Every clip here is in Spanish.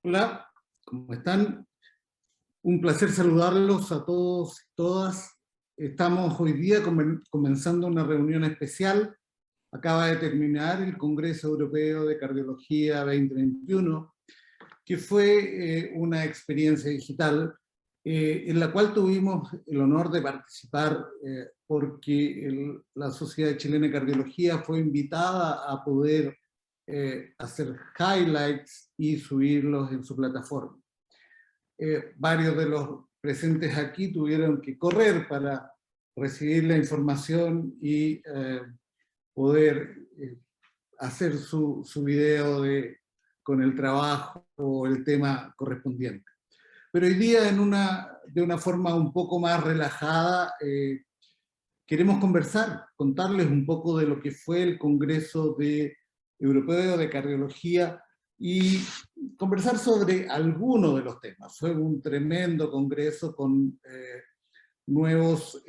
Hola, ¿cómo están? Un placer saludarlos a todos y todas. Estamos hoy día comenzando una reunión especial. Acaba de terminar el Congreso Europeo de Cardiología 2021, que fue una experiencia digital en la cual tuvimos el honor de participar porque la Sociedad Chilena de Cardiología fue invitada a poder hacer highlights y subirlos en su plataforma. Varios de los presentes aquí tuvieron que correr para recibir la información y poder hacer su video con el trabajo o el tema correspondiente. Pero hoy día, de una forma un poco más relajada, queremos contarles un poco de lo que fue el Congreso Europeo de Cardiología y conversar sobre algunos de los temas. Fue un tremendo congreso con nuevos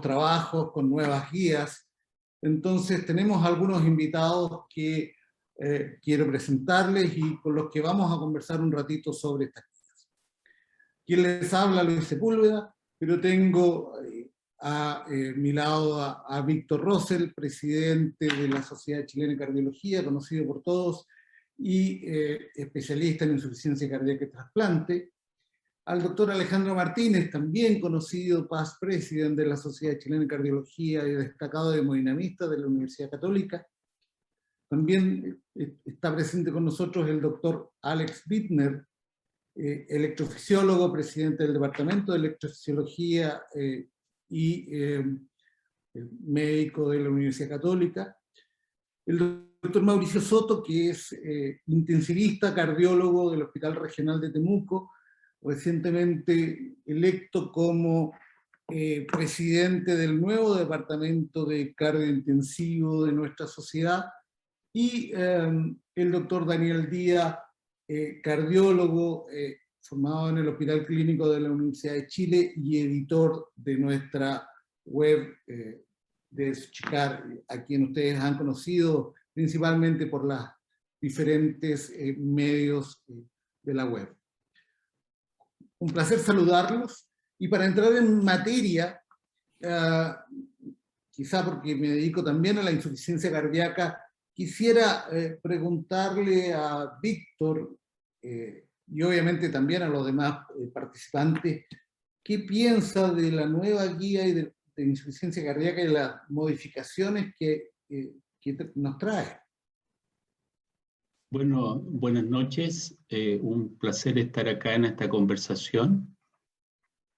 trabajos, con nuevas guías. Entonces tenemos algunos invitados que quiero presentarles y con los que vamos a conversar un ratito sobre estas cosas. Quien les habla, Luis Sepúlveda, pero tengo a mi lado a Víctor Rosell, presidente de la Sociedad Chilena de Cardiología, conocido por todos, y especialista en insuficiencia cardíaca y trasplante. Al doctor Alejandro Martínez, también conocido past president de la Sociedad Chilena de Cardiología y destacado hemodinamista de la Universidad Católica. También está presente con nosotros el doctor Alex Bittner, electrofisiólogo, presidente del Departamento de Electrofisiología y médico de la Universidad Católica. El doctor Mauricio Soto, que es intensivista, cardiólogo del Hospital Regional de Temuco, recientemente electo como presidente del nuevo departamento de cardiointensivo de nuestra sociedad, y el doctor Daniel Díaz, cardiólogo formado en el Hospital Clínico de la Universidad de Chile y editor de nuestra web de Sochicar, a quien ustedes han conocido principalmente por los diferentes medios de la web. Un placer saludarlos, y para entrar en materia, quizá porque me dedico también a la insuficiencia cardíaca, quisiera preguntarle a Víctor, y obviamente también a los demás participantes, ¿qué piensa de la nueva guía de insuficiencia cardíaca y las modificaciones que nos trae? Bueno, buenas noches. Un placer estar acá en esta conversación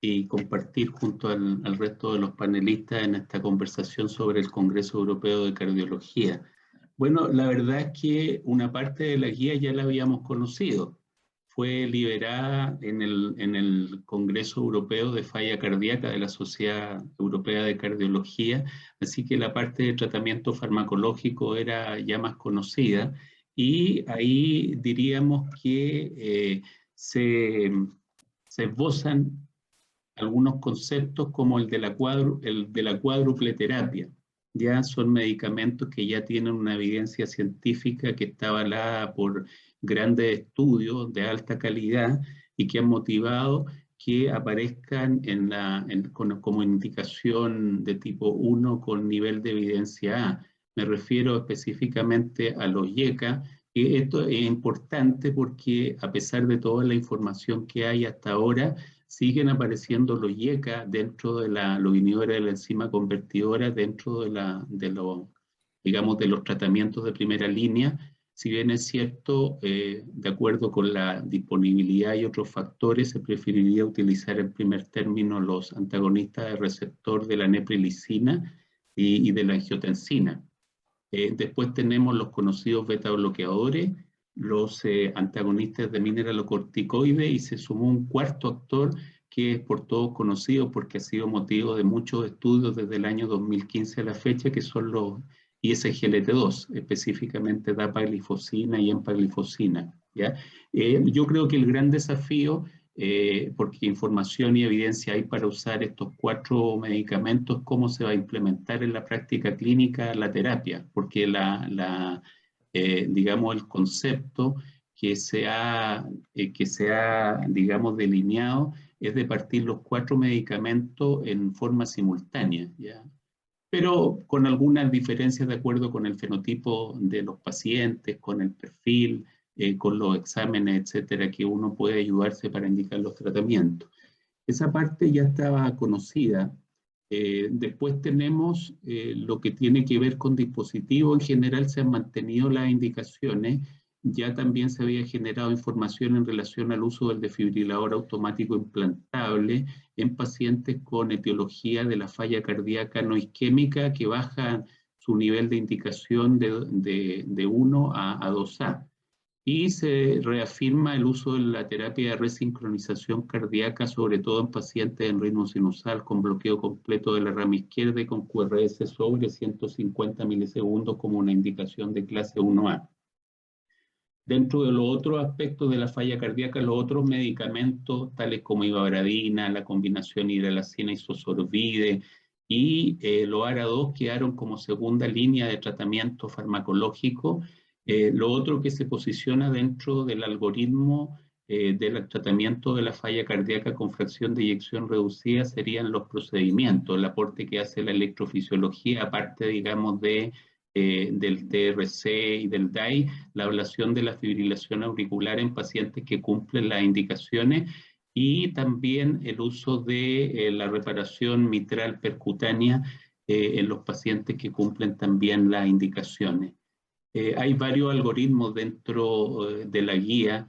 y compartir junto al resto de los panelistas en esta conversación sobre el Congreso Europeo de Cardiología. Bueno, la verdad es que una parte de la guía ya la habíamos conocido. Fue liberada en el Congreso Europeo de Falla Cardíaca de la Sociedad Europea de Cardiología, así que la parte de tratamiento farmacológico era ya más conocida, y ahí diríamos que se esbozan algunos conceptos como el de la cuádruple terapia. Ya son medicamentos que ya tienen una evidencia científica que está avalada por grandes estudios de alta calidad y que han motivado que aparezcan como indicación de tipo 1 con nivel de evidencia A. Me refiero específicamente a los IECA. Esto es importante porque, a pesar de toda la información que hay hasta ahora, siguen apareciendo los IECA dentro de los inhibidores de la enzima convertidora, dentro de los tratamientos de primera línea. Si bien es cierto, de acuerdo con la disponibilidad y otros factores, se preferiría utilizar en primer término los antagonistas de receptor de la neprilicina y de la angiotensina. Después tenemos los conocidos beta bloqueadores, los antagonistas de mineralocorticoides, y se sumó un cuarto actor que es por todos conocido porque ha sido motivo de muchos estudios desde el año 2015 a la fecha, que son los ISGLT2, específicamente dapaglifosina y empaglifosina, ¿ya? Yo creo que el gran desafío, porque información y evidencia hay para usar estos 4 medicamentos, cómo se va a implementar en la práctica clínica la terapia, porque digamos, el concepto que se ha, digamos, delineado es de partir los 4 medicamentos en forma simultánea, ¿ya? Pero con algunas diferencias de acuerdo con el fenotipo de los pacientes, con el perfil, con los exámenes, etcétera, que uno puede ayudarse para indicar los tratamientos. Esa parte ya estaba conocida. Después tenemos lo que tiene que ver con dispositivos. En general se han mantenido las indicaciones. Ya también se había generado información en relación al uso del desfibrilador automático implantable en pacientes con etiología de la falla cardíaca no isquémica que baja su nivel de indicación de 1 a 2A. Y se reafirma el uso de la terapia de resincronización cardíaca, sobre todo en pacientes en ritmo sinusal con bloqueo completo de la rama izquierda y con QRS sobre 150 milisegundos como una indicación de clase 1A. Dentro de los otros aspectos de la falla cardíaca, los otros medicamentos, tales como ivabradina, la combinación hidralazina y zosorbide, y los ARA2 quedaron como segunda línea de tratamiento farmacológico. Lo otro que se posiciona dentro del algoritmo del tratamiento de la falla cardíaca con fracción de eyección reducida serían los procedimientos, el aporte que hace la electrofisiología, aparte, digamos, del TRC y del DAI, la ablación de la fibrilación auricular en pacientes que cumplen las indicaciones, y también el uso de la reparación mitral percutánea en los pacientes que cumplen también las indicaciones. Hay varios algoritmos dentro de la guía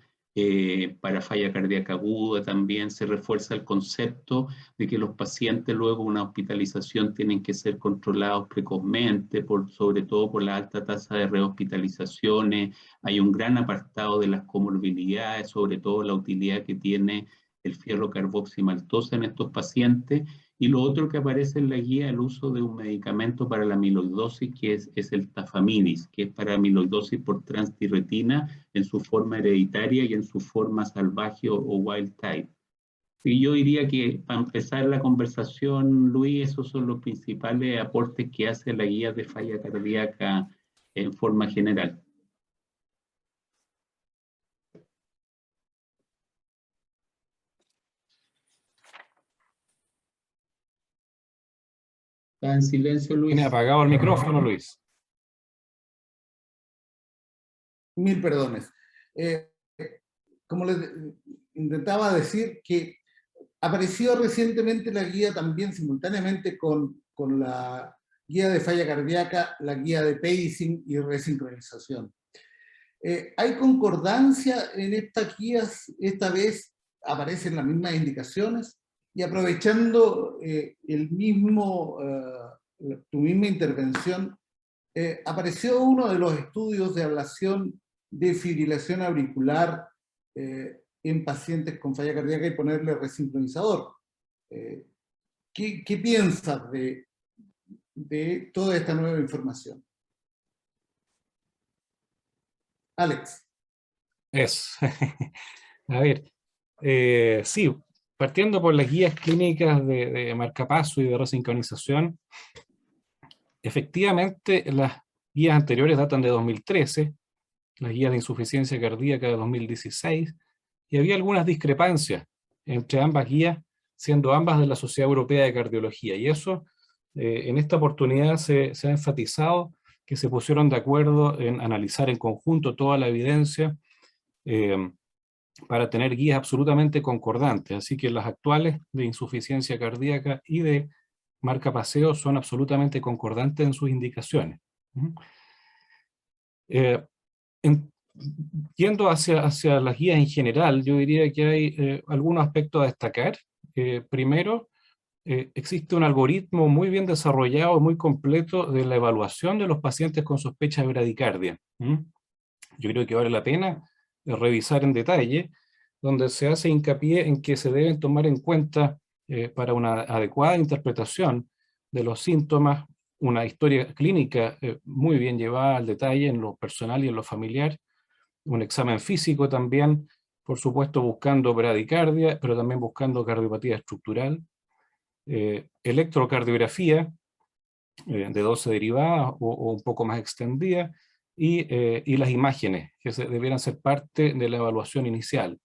para falla cardíaca aguda. También se refuerza el concepto de que los pacientes luego de una hospitalización tienen que ser controlados precozmente, sobre todo por la alta tasa de rehospitalizaciones. Hay un gran apartado de las comorbilidades, sobre todo la utilidad que tiene el fierro carboximaltosa en estos pacientes. Y lo otro que aparece en la guía es el uso de un medicamento para la amiloidosis, que es el tafamidis, que es para amiloidosis por transtirretina en su forma hereditaria y en su forma salvaje o wild type. Y yo diría que para empezar la conversación, Luis, esos son los principales aportes que hace la guía de falla cardíaca en forma general. ¿Está en silencio, Luis? Tiene apagado el micrófono, Luis. Mil perdones. Como les intentaba decir, que apareció recientemente la guía también simultáneamente con la guía de falla cardíaca, la guía de pacing y resincronización. ¿Hay concordancia en estas guías? Esta vez aparecen las mismas indicaciones, y aprovechando tu misma intervención, apareció uno de los estudios de ablación de fibrilación auricular en pacientes con falla cardíaca y ponerle resincronizador. ¿Qué piensas de toda esta nueva información? Alex. A ver, sí, partiendo por las guías clínicas de marcapaso y de resincronización, efectivamente las guías anteriores datan de 2013, las guías de insuficiencia cardíaca de 2016, y había algunas discrepancias entre ambas guías, siendo ambas de la Sociedad Europea de Cardiología, y eso en esta oportunidad se ha enfatizado que se pusieron de acuerdo en analizar en conjunto toda la evidencia para tener guías absolutamente concordantes. Así que las actuales de insuficiencia cardíaca y de marcapaseo son absolutamente concordantes en sus indicaciones. Yendo hacia las guías en general, yo diría que hay algunos aspectos a destacar. Primero, existe un algoritmo muy bien desarrollado, muy completo de la evaluación de los pacientes con sospecha de bradicardia. Yo creo que vale la pena revisar en detalle, donde se hace hincapié en que se deben tomar en cuenta para una adecuada interpretación de los síntomas, una historia clínica muy bien llevada al detalle en lo personal y en lo familiar, un examen físico también, por supuesto buscando bradicardia, pero también buscando cardiopatía estructural, electrocardiografía de dosis derivada o un poco más extendida, y las imágenes, que debieran ser parte de la evaluación inicial,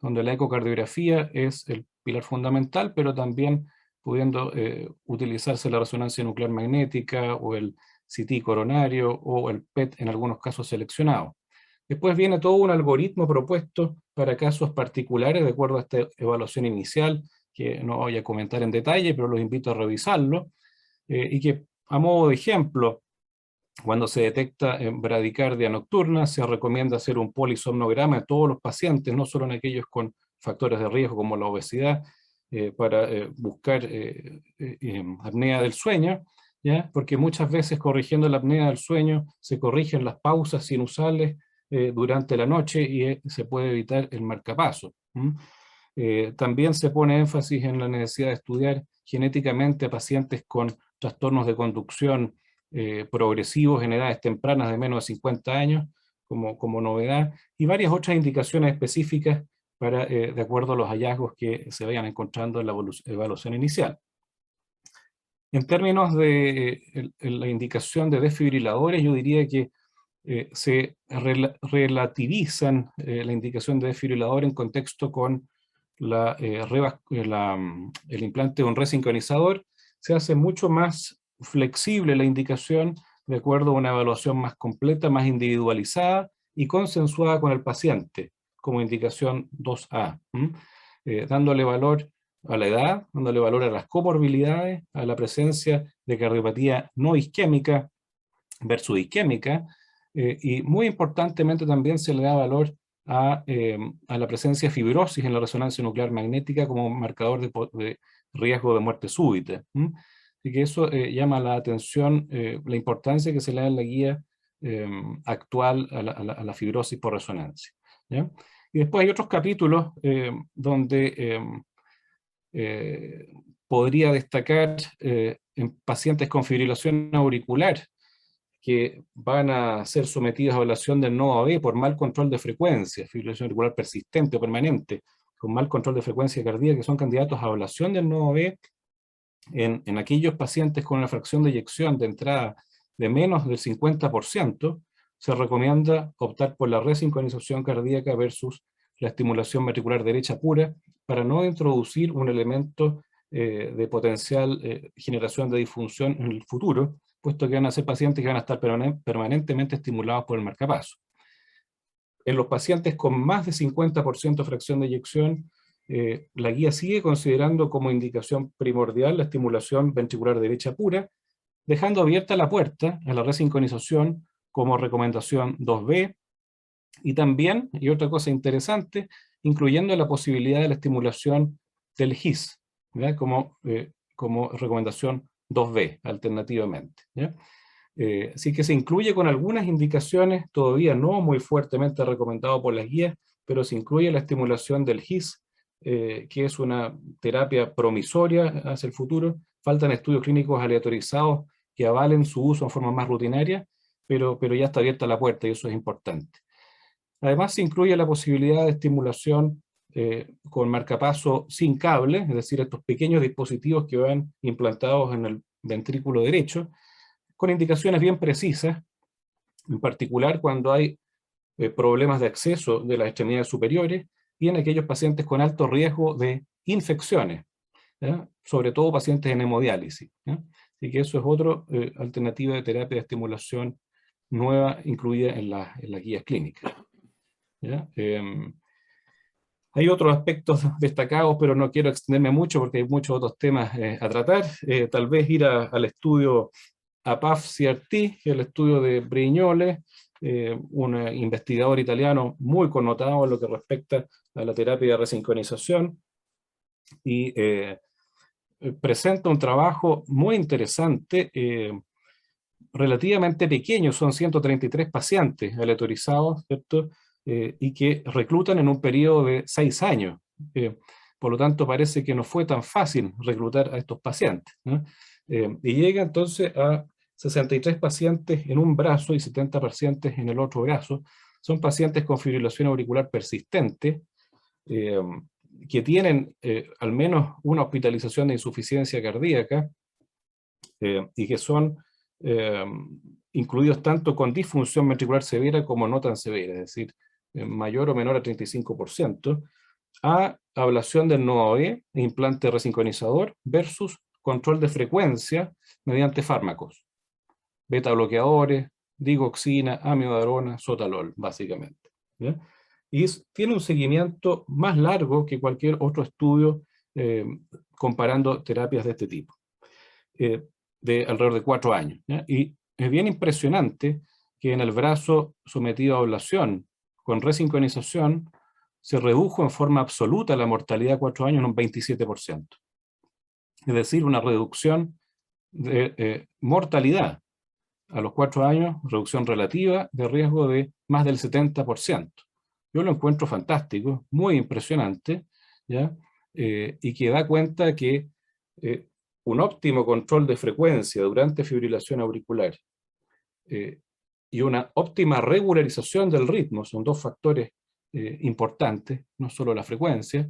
donde la ecocardiografía es el pilar fundamental, pero también pudiendo utilizarse la resonancia nuclear magnética o el CT coronario o el PET en algunos casos seleccionados. Después viene todo un algoritmo propuesto para casos particulares de acuerdo a esta evaluación inicial, que no voy a comentar en detalle, pero los invito a revisarlo, y que a modo de ejemplo, cuando se detecta bradicardia nocturna, se recomienda hacer un polisomnograma en todos los pacientes, no solo en aquellos con factores de riesgo como la obesidad, para buscar apnea del sueño, ¿ya? Porque muchas veces corrigiendo la apnea del sueño se corrigen las pausas sinusales durante la noche y se puede evitar el marcapaso. También se pone énfasis en la necesidad de estudiar genéticamente a pacientes con trastornos de conducción progresivos en edades tempranas de menos de 50 años, como novedad, y varias otras indicaciones específicas para, de acuerdo a los hallazgos que se vayan encontrando en la evaluación inicial. En términos de la indicación de desfibriladores, yo diría que se relativizan la indicación de desfibrilador en contexto con el implante de un resincronizador. Se hace mucho más flexible la indicación de acuerdo a una evaluación más completa, más individualizada y consensuada con el paciente, como indicación 2A, dándole valor a la edad, dándole valor a las comorbilidades, a la presencia de cardiopatía no isquémica versus isquémica, y muy importantemente también se le da valor a la presencia de fibrosis en la resonancia nuclear magnética como marcador de riesgo de muerte súbita. Así que eso llama la atención, la importancia que se le da en la guía actual a la fibrosis por resonancia, ¿ya? Y después hay otros capítulos donde podría destacar en pacientes con fibrilación auricular que van a ser sometidos a evaluación del NOA-B por mal control de frecuencia, fibrilación auricular persistente o permanente, con mal control de frecuencia cardíaca, que son candidatos a evaluación del NOA-B en aquellos pacientes con una fracción de eyección de entrada de menos del 50%, se recomienda optar por la resincronización cardíaca versus la estimulación ventricular derecha pura, para no introducir un elemento de potencial generación de disfunción en el futuro, puesto que van a ser pacientes que van a estar permanentemente estimulados por el marcapaso. En los pacientes con más de 50% fracción de eyección, la guía sigue considerando como indicación primordial la estimulación ventricular derecha pura, dejando abierta la puerta a la resincronización como recomendación 2B, y también, y otra cosa interesante, incluyendo la posibilidad de la estimulación del HIS, ¿ya? Como recomendación 2B, alternativamente, ¿ya? Así que se incluye con algunas indicaciones, todavía no muy fuertemente recomendado por las guías, pero se incluye la estimulación del HIS, que es una terapia promisoria hacia el futuro. Faltan estudios clínicos aleatorizados que avalen su uso en forma más rutinaria, pero ya está abierta la puerta y eso es importante. Además se incluye la posibilidad de estimulación con marcapaso sin cable, es decir, estos pequeños dispositivos que van implantados en el ventrículo derecho, con indicaciones bien precisas, en particular cuando hay problemas de acceso de las extremidades superiores y en aquellos pacientes con alto riesgo de infecciones, ¿ya? Sobre todo pacientes en hemodiálisis, ¿ya? Así que eso es otra alternativa de terapia de estimulación nueva incluida en las guías clínicas, ¿ya? Hay otros aspectos destacados, pero no quiero extenderme mucho porque hay muchos otros temas a tratar. Tal vez ir al estudio APAF-CRT, que es el estudio de Brignole, un investigador italiano muy connotado en lo que respecta a la terapia de resincronización, y presenta un trabajo muy interesante, relativamente pequeño, son 133 pacientes aleatorizados, ¿cierto? Y que reclutan en un periodo de 6 años. Por lo tanto, parece que no fue tan fácil reclutar a estos pacientes, ¿no? Y llega entonces a 63 pacientes en un brazo y 70 pacientes en el otro brazo. Son pacientes con fibrilación auricular persistente, que tienen al menos una hospitalización de insuficiencia cardíaca, y que son incluidos tanto con disfunción ventricular severa como no tan severa, es decir, mayor o menor a 35%, a ablación del nodo B e implante resincronizador versus control de frecuencia mediante fármacos, beta bloqueadores, digoxina, amiodarona, sotalol, básicamente, ¿ya? Y tiene un seguimiento más largo que cualquier otro estudio comparando terapias de este tipo, de alrededor de 4 años, ¿ya? Y es bien impresionante que en el brazo sometido a ablación con resincronización se redujo en forma absoluta la mortalidad a 4 años en un 27%. Es decir, una reducción de mortalidad a los 4 años, reducción relativa de riesgo de más del 70%. Yo lo encuentro fantástico, muy impresionante, ¿ya? Y que da cuenta que un óptimo control de frecuencia durante fibrilación auricular y una óptima regularización del ritmo, son dos factores importantes, no solo la frecuencia,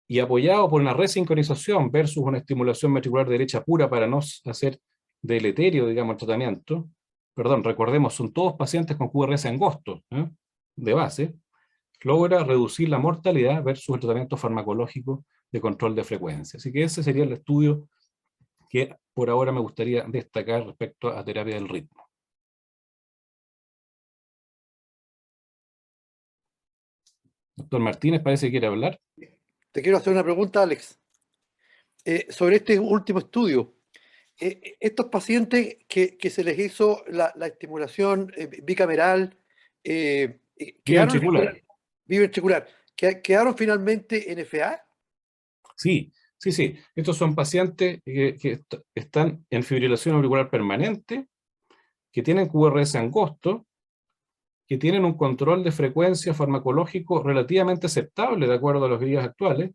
y apoyado por una resincronización versus una estimulación ventricular derecha pura para no hacer deleterio, digamos, el tratamiento. Perdón, recordemos, son todos pacientes con QRS angosto, de base, logra reducir la mortalidad versus el tratamiento farmacológico de control de frecuencia. Así que ese sería el estudio que por ahora me gustaría destacar respecto a terapia del ritmo. Doctor Martínez parece que quiere hablar. Te quiero hacer una pregunta, Alex, sobre este último estudio. Estos pacientes que se les hizo la estimulación bicameral, biventricular, ¿quedaron finalmente en FA? Sí, sí, sí. Estos son pacientes que están en fibrilación auricular permanente, que tienen QRS angosto, que tienen un control de frecuencia farmacológico relativamente aceptable de acuerdo a los guías actuales,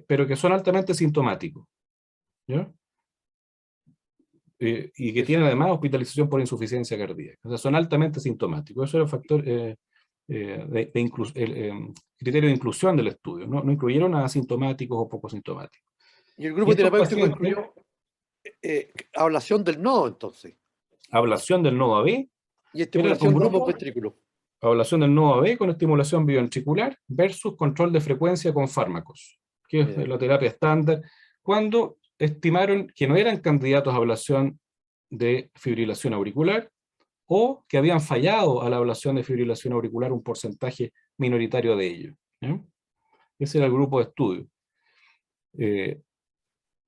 pero que son altamente sintomáticos, ¿ya? Y que tienen además hospitalización por insuficiencia cardíaca. O sea, son altamente sintomáticos. Eso era el factor criterio de inclusión del estudio. No incluyeron a asintomáticos o poco sintomáticos. Y el grupo terapéutico incluyó ablación del nodo, entonces. Ablación del nodo AB. Y estimulación de ambos ventrículos. Ablación del nodo AB con estimulación biventricular versus control de frecuencia con fármacos, que es la terapia estándar, cuando estimaron que no eran candidatos a ablación de fibrilación auricular o que habían fallado a la ablación de fibrilación auricular un porcentaje minoritario de ellos, ¿eh? Ese era el grupo de estudio.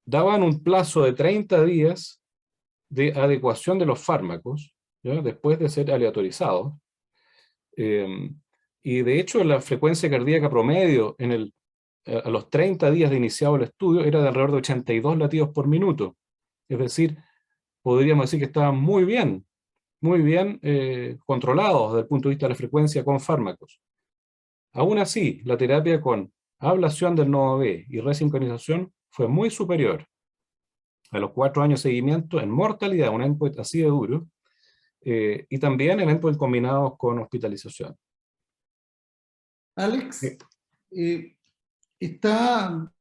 Daban un plazo de 30 días de adecuación de los fármacos, ¿ya? Después de ser aleatorizados. Y de hecho la frecuencia cardíaca promedio a los 30 días de iniciado el estudio era de alrededor de 82 latidos por minuto. Es decir, podríamos decir que estaban muy bien controlados desde el punto de vista de la frecuencia con fármacos. Aún así, la terapia con ablación del nodo B y resincronización fue muy superior a los 4 años de seguimiento en mortalidad, un endpoint así de duro, y también en endpoint combinados con hospitalización. Alex, está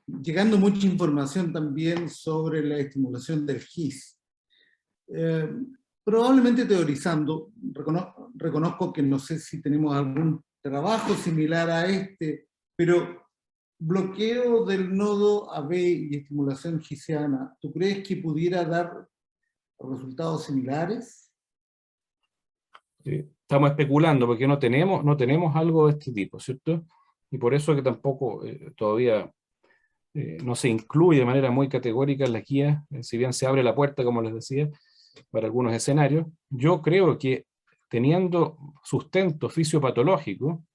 llegando mucha información también sobre la estimulación del GIS. Probablemente teorizando, reconozco que no sé si tenemos algún trabajo similar a este, pero bloqueo del nodo AB y estimulación gisiana, ¿tú crees que pudiera dar resultados similares? Estamos especulando porque no tenemos algo de este tipo, ¿cierto? Y por eso que tampoco todavía no se incluye de manera muy categórica en la guía, si bien se abre la puerta, como les decía, para algunos escenarios. Yo creo que teniendo sustento fisiopatológico,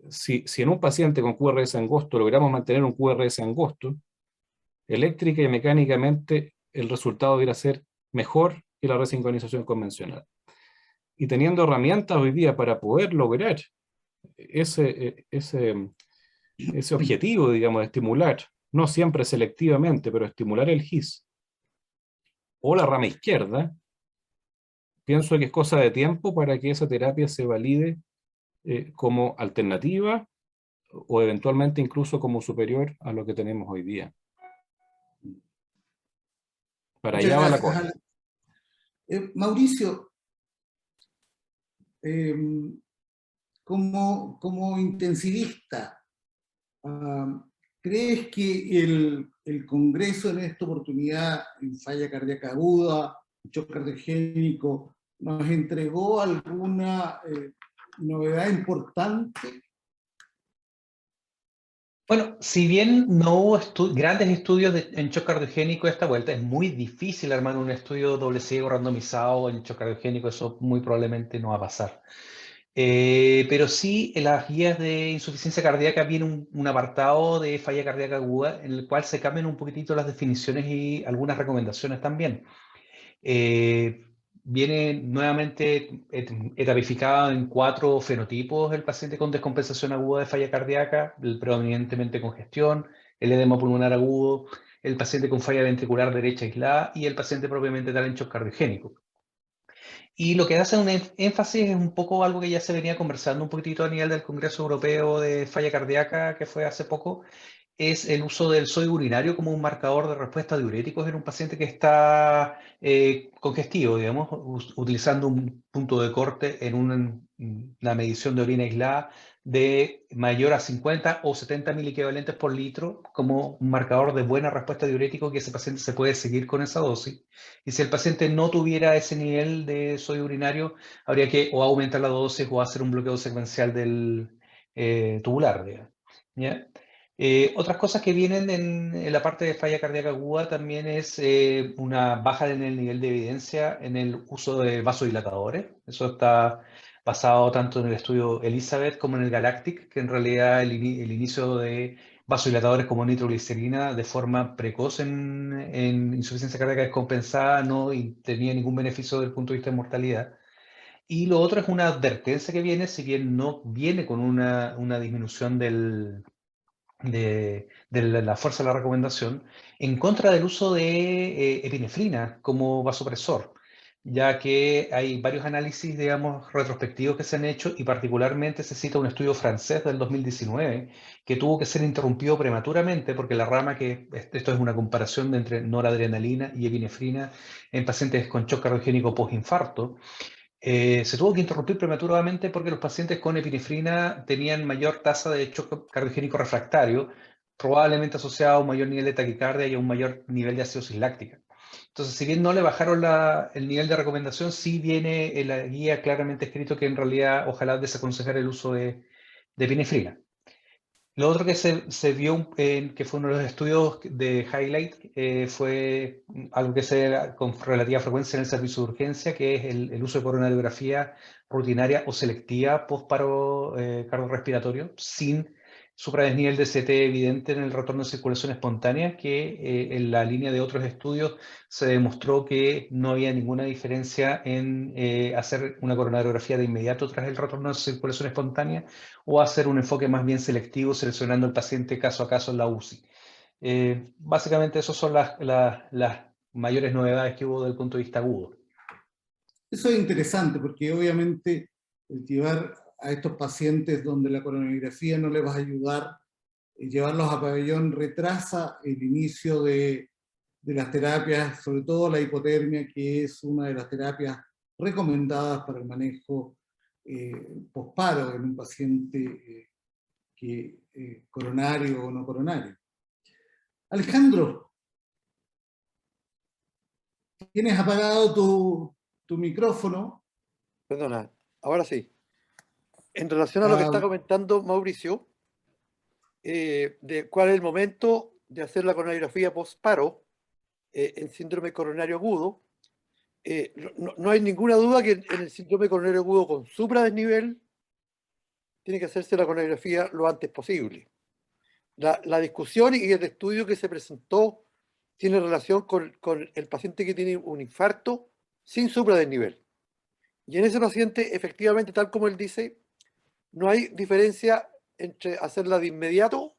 si en un paciente con QRS angosto logramos mantener un QRS angosto, eléctrica y mecánicamente el resultado debería ser mejor que la resincronización convencional. Y teniendo herramientas hoy día para poder lograr ese objetivo, digamos, de estimular, no siempre selectivamente, pero estimular el GIS o la rama izquierda, pienso que es cosa de tiempo para que esa terapia se valide como alternativa o eventualmente incluso como superior a lo que tenemos hoy día. Para Muchas allá va la gracias, cosa. Alex. Mauricio, como intensivista, ¿crees que el Congreso en esta oportunidad, en falla cardíaca aguda, shock cardiogénico, nos entregó alguna novedad importante? Bueno, si bien no hubo grandes estudios en shock cardiogénico esta vuelta, es muy difícil armar un estudio doble ciego randomizado en shock cardiogénico, eso muy probablemente no va a pasar. Pero sí, en las guías de insuficiencia cardíaca viene un apartado de falla cardíaca aguda en el cual se cambian un poquitito las definiciones y algunas recomendaciones también. Viene nuevamente etapificado en 4 fenotipos el paciente con descompensación aguda de falla cardíaca, predominantemente congestión, el edema pulmonar agudo, el paciente con falla ventricular derecha aislada y el paciente propiamente tal en shock cardiogénico. Y lo que hace un énfasis es un poco algo que ya se venía conversando un poquitito a nivel del Congreso Europeo de Falla Cardíaca, que fue hace poco, es el uso del sodio urinario como un marcador de respuesta a diuréticos en un paciente que está congestivo, digamos, utilizando un punto de corte en una medición de orina aislada de mayor a 50 o 70 miliequivalentes por litro como un marcador de buena respuesta a diurético que ese paciente se puede seguir con esa dosis. Y si el paciente no tuviera ese nivel de sodio urinario, habría que o aumentar la dosis o hacer un bloqueo secuencial del tubular, digamos, ¿ya? Otras cosas que vienen en la parte de falla cardíaca aguda también es una baja en el nivel de evidencia en el uso de vasodilatadores. Eso está basado tanto en el estudio Elizabeth como en el Galactic, que en realidad el inicio de vasodilatadores como nitroglicerina de forma precoz en insuficiencia cardíaca descompensada no tenía ningún beneficio desde el punto de vista de mortalidad. Y lo otro es una advertencia que viene, si bien no viene con una disminución de la fuerza de la recomendación, en contra del uso de epinefrina como vasopresor, ya que hay varios análisis, digamos, retrospectivos que se han hecho y particularmente se cita un estudio francés del 2019 que tuvo que ser interrumpido prematuramente porque la rama esto es una comparación entre noradrenalina y epinefrina en pacientes con shock cardiogénico postinfarto. Se tuvo que interrumpir prematuramente porque los pacientes con epinefrina tenían mayor tasa de shock cardiogénico refractario, probablemente asociado a un mayor nivel de taquicardia y a un mayor nivel de acidosis láctica. Entonces, si bien no le bajaron el nivel de recomendación, sí viene en la guía claramente escrito que en realidad ojalá desaconsejar el uso de epinefrina. Lo otro que se vio, que fue uno de los estudios de Highlight, fue algo que se ve con relativa frecuencia en el servicio de urgencia, que es el uso de coronariografía rutinaria o selectiva post-paro cardiorrespiratorio, sin supradesnivel de CT evidente en el retorno de circulación espontánea, que en la línea de otros estudios se demostró que no había ninguna diferencia en hacer una coronariografía de inmediato tras el retorno de circulación espontánea o hacer un enfoque más bien selectivo seleccionando al paciente caso a caso en la UCI. Básicamente esas son las mayores novedades que hubo desde el punto de vista agudo. Eso es interesante porque obviamente el llevar a estos pacientes donde la coronariografía no les va a ayudar, llevarlos a pabellón retrasa el inicio de las terapias, sobre todo la hipotermia, que es una de las terapias recomendadas para el manejo posparo en un paciente coronario o no coronario. Alejandro, tienes apagado tu micrófono. Perdona, ahora sí. En relación a lo que está comentando Mauricio, de cuál es el momento de hacer la coronariografía post-paro en síndrome coronario agudo, no hay ninguna duda que en el síndrome coronario agudo con supradesnivel tiene que hacerse la coronariografía lo antes posible. La discusión y el estudio que se presentó tiene relación con el paciente que tiene un infarto sin supradesnivel. Y en ese paciente, efectivamente, tal como él dice, no hay diferencia entre hacerla de inmediato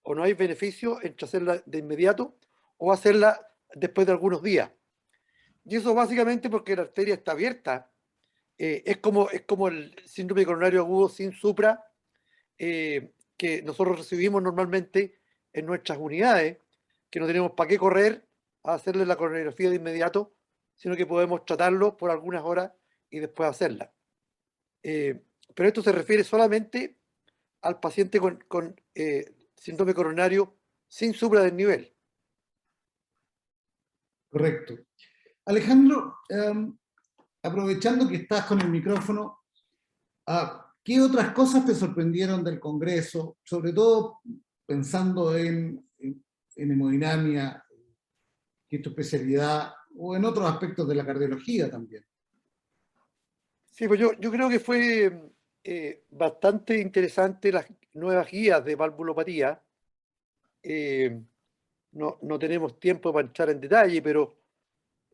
o no hay beneficio entre hacerla de inmediato o hacerla después de algunos días. Y eso básicamente porque la arteria está abierta. Es como el síndrome coronario agudo sin supra que nosotros recibimos normalmente en nuestras unidades, que no tenemos para qué correr a hacerle la coronariografía de inmediato, sino que podemos tratarlo por algunas horas y después hacerla. Pero esto se refiere solamente al paciente con síndrome coronario sin supradesnivel. Correcto. Alejandro, aprovechando que estás con el micrófono, ¿qué otras cosas te sorprendieron del Congreso? Sobre todo pensando en hemodinamia, que es tu especialidad, o en otros aspectos de la cardiología también. Sí, pues yo creo que fue bastante interesante las nuevas guías de valvulopatía. No tenemos tiempo para entrar en detalle, pero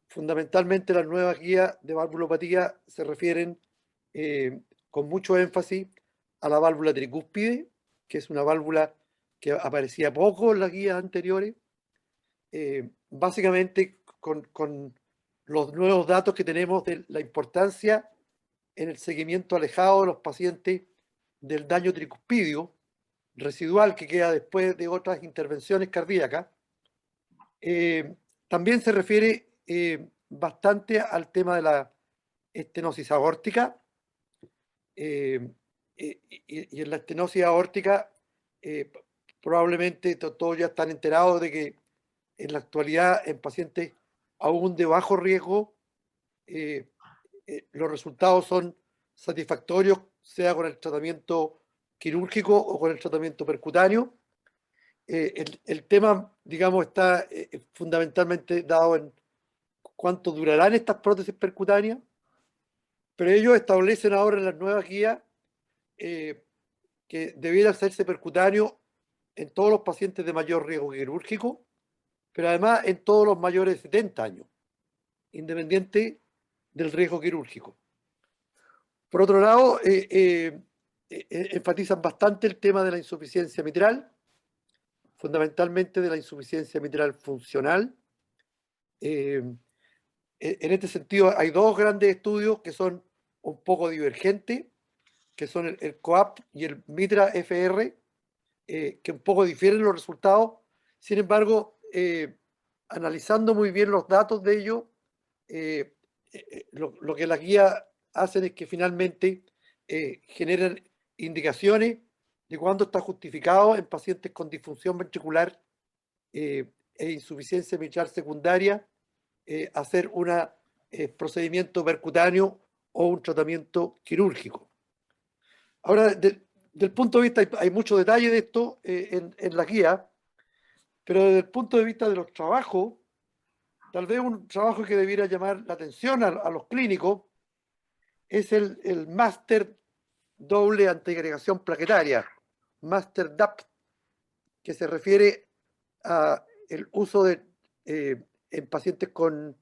fundamentalmente las nuevas guías de valvulopatía se refieren con mucho énfasis a la válvula tricúspide, que es una válvula que aparecía poco en las guías anteriores, básicamente con los nuevos datos que tenemos de la importancia en el seguimiento alejado de los pacientes del daño tricuspidio residual que queda después de otras intervenciones cardíacas. También se refiere bastante al tema de la estenosis aórtica, y en la estenosis aórtica probablemente todos ya están enterados de que en la actualidad en pacientes aún de bajo riesgo los resultados son satisfactorios, sea con el tratamiento quirúrgico o con el tratamiento percutáneo. El tema, digamos, está fundamentalmente dado en cuánto durarán estas prótesis percutáneas, pero ellos establecen ahora en las nuevas guías que debiera hacerse percutáneo en todos los pacientes de mayor riesgo quirúrgico, pero además en todos los mayores de 70 años, independiente del riesgo quirúrgico. Por otro lado, enfatizan bastante el tema de la insuficiencia mitral, fundamentalmente de la insuficiencia mitral funcional. En este sentido, hay dos grandes estudios que son un poco divergentes, que son el COAPT y el MITRA-FR, que un poco difieren los resultados. Sin embargo, analizando muy bien los datos de ellos, lo que las guías hacen es que finalmente generan indicaciones de cuándo está justificado en pacientes con disfunción ventricular e insuficiencia mitral secundaria hacer un procedimiento percutáneo o un tratamiento quirúrgico. Ahora, del punto de vista, hay mucho detalle de esto en la guía, pero desde el punto de vista de los trabajos, tal vez un trabajo que debiera llamar la atención a los clínicos es el máster doble antiagregación plaquetaria, máster DAP, que se refiere a el uso en pacientes con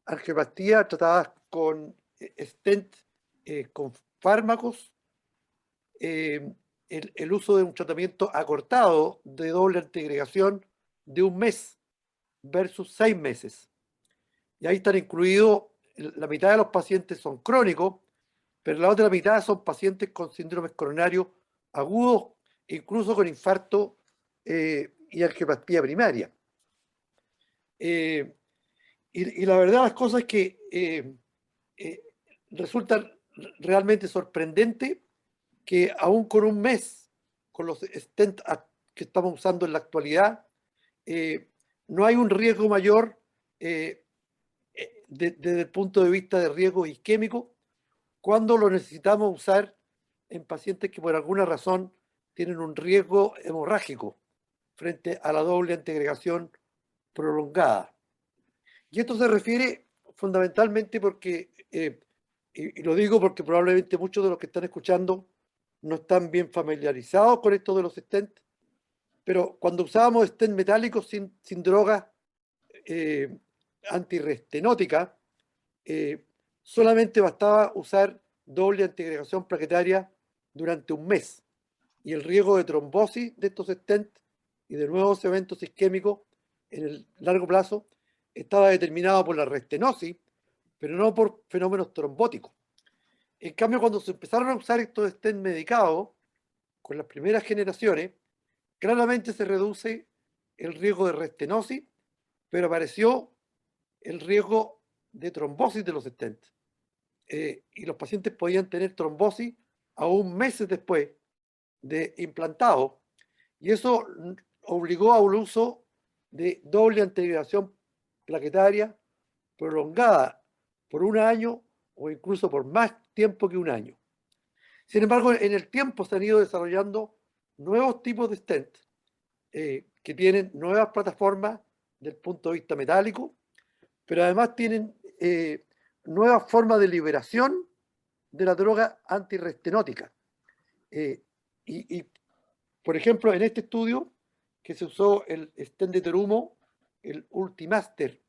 angioplastia tratadas con stent, con fármacos, el uso de un tratamiento acortado de doble antiagregación de 1 mes versus 6 meses. Y ahí están incluidos, la mitad de los pacientes son crónicos, pero la otra mitad son pacientes con síndromes coronarios agudos, incluso con infarto y angioplastia primaria. Y la verdad las cosas es que resulta realmente sorprendente que aún con 1 mes, con los stents que estamos usando en la actualidad, no hay un riesgo mayor desde el punto de vista de riesgo isquémico cuando lo necesitamos usar en pacientes que por alguna razón tienen un riesgo hemorrágico frente a la doble antiagregación prolongada. Y esto se refiere fundamentalmente porque, y lo digo porque probablemente muchos de los que están escuchando no están bien familiarizados con esto de los stents, pero cuando usábamos stents metálicos sin drogas antirrestenóticas, solamente bastaba usar doble antiagregación plaquetaria durante 1 mes. Y el riesgo de trombosis de estos stents y de nuevos eventos isquémicos en el largo plazo estaba determinado por la restenosis, pero no por fenómenos trombóticos. En cambio, cuando se empezaron a usar estos stents medicados, con las primeras generaciones, claramente se reduce el riesgo de restenosis, pero apareció el riesgo de trombosis de los stents. Y los pacientes podían tener trombosis aún meses después de implantado. Y eso obligó a un uso de doble antiagregación plaquetaria prolongada por un año o incluso por más tiempo que un año. Sin embargo, en el tiempo se han ido desarrollando nuevos tipos de stent que tienen nuevas plataformas desde el punto de vista metálico, pero además tienen nuevas formas de liberación de la droga antirrestenótica. Por ejemplo, en este estudio que se usó el stent de Terumo, el Ultimaster,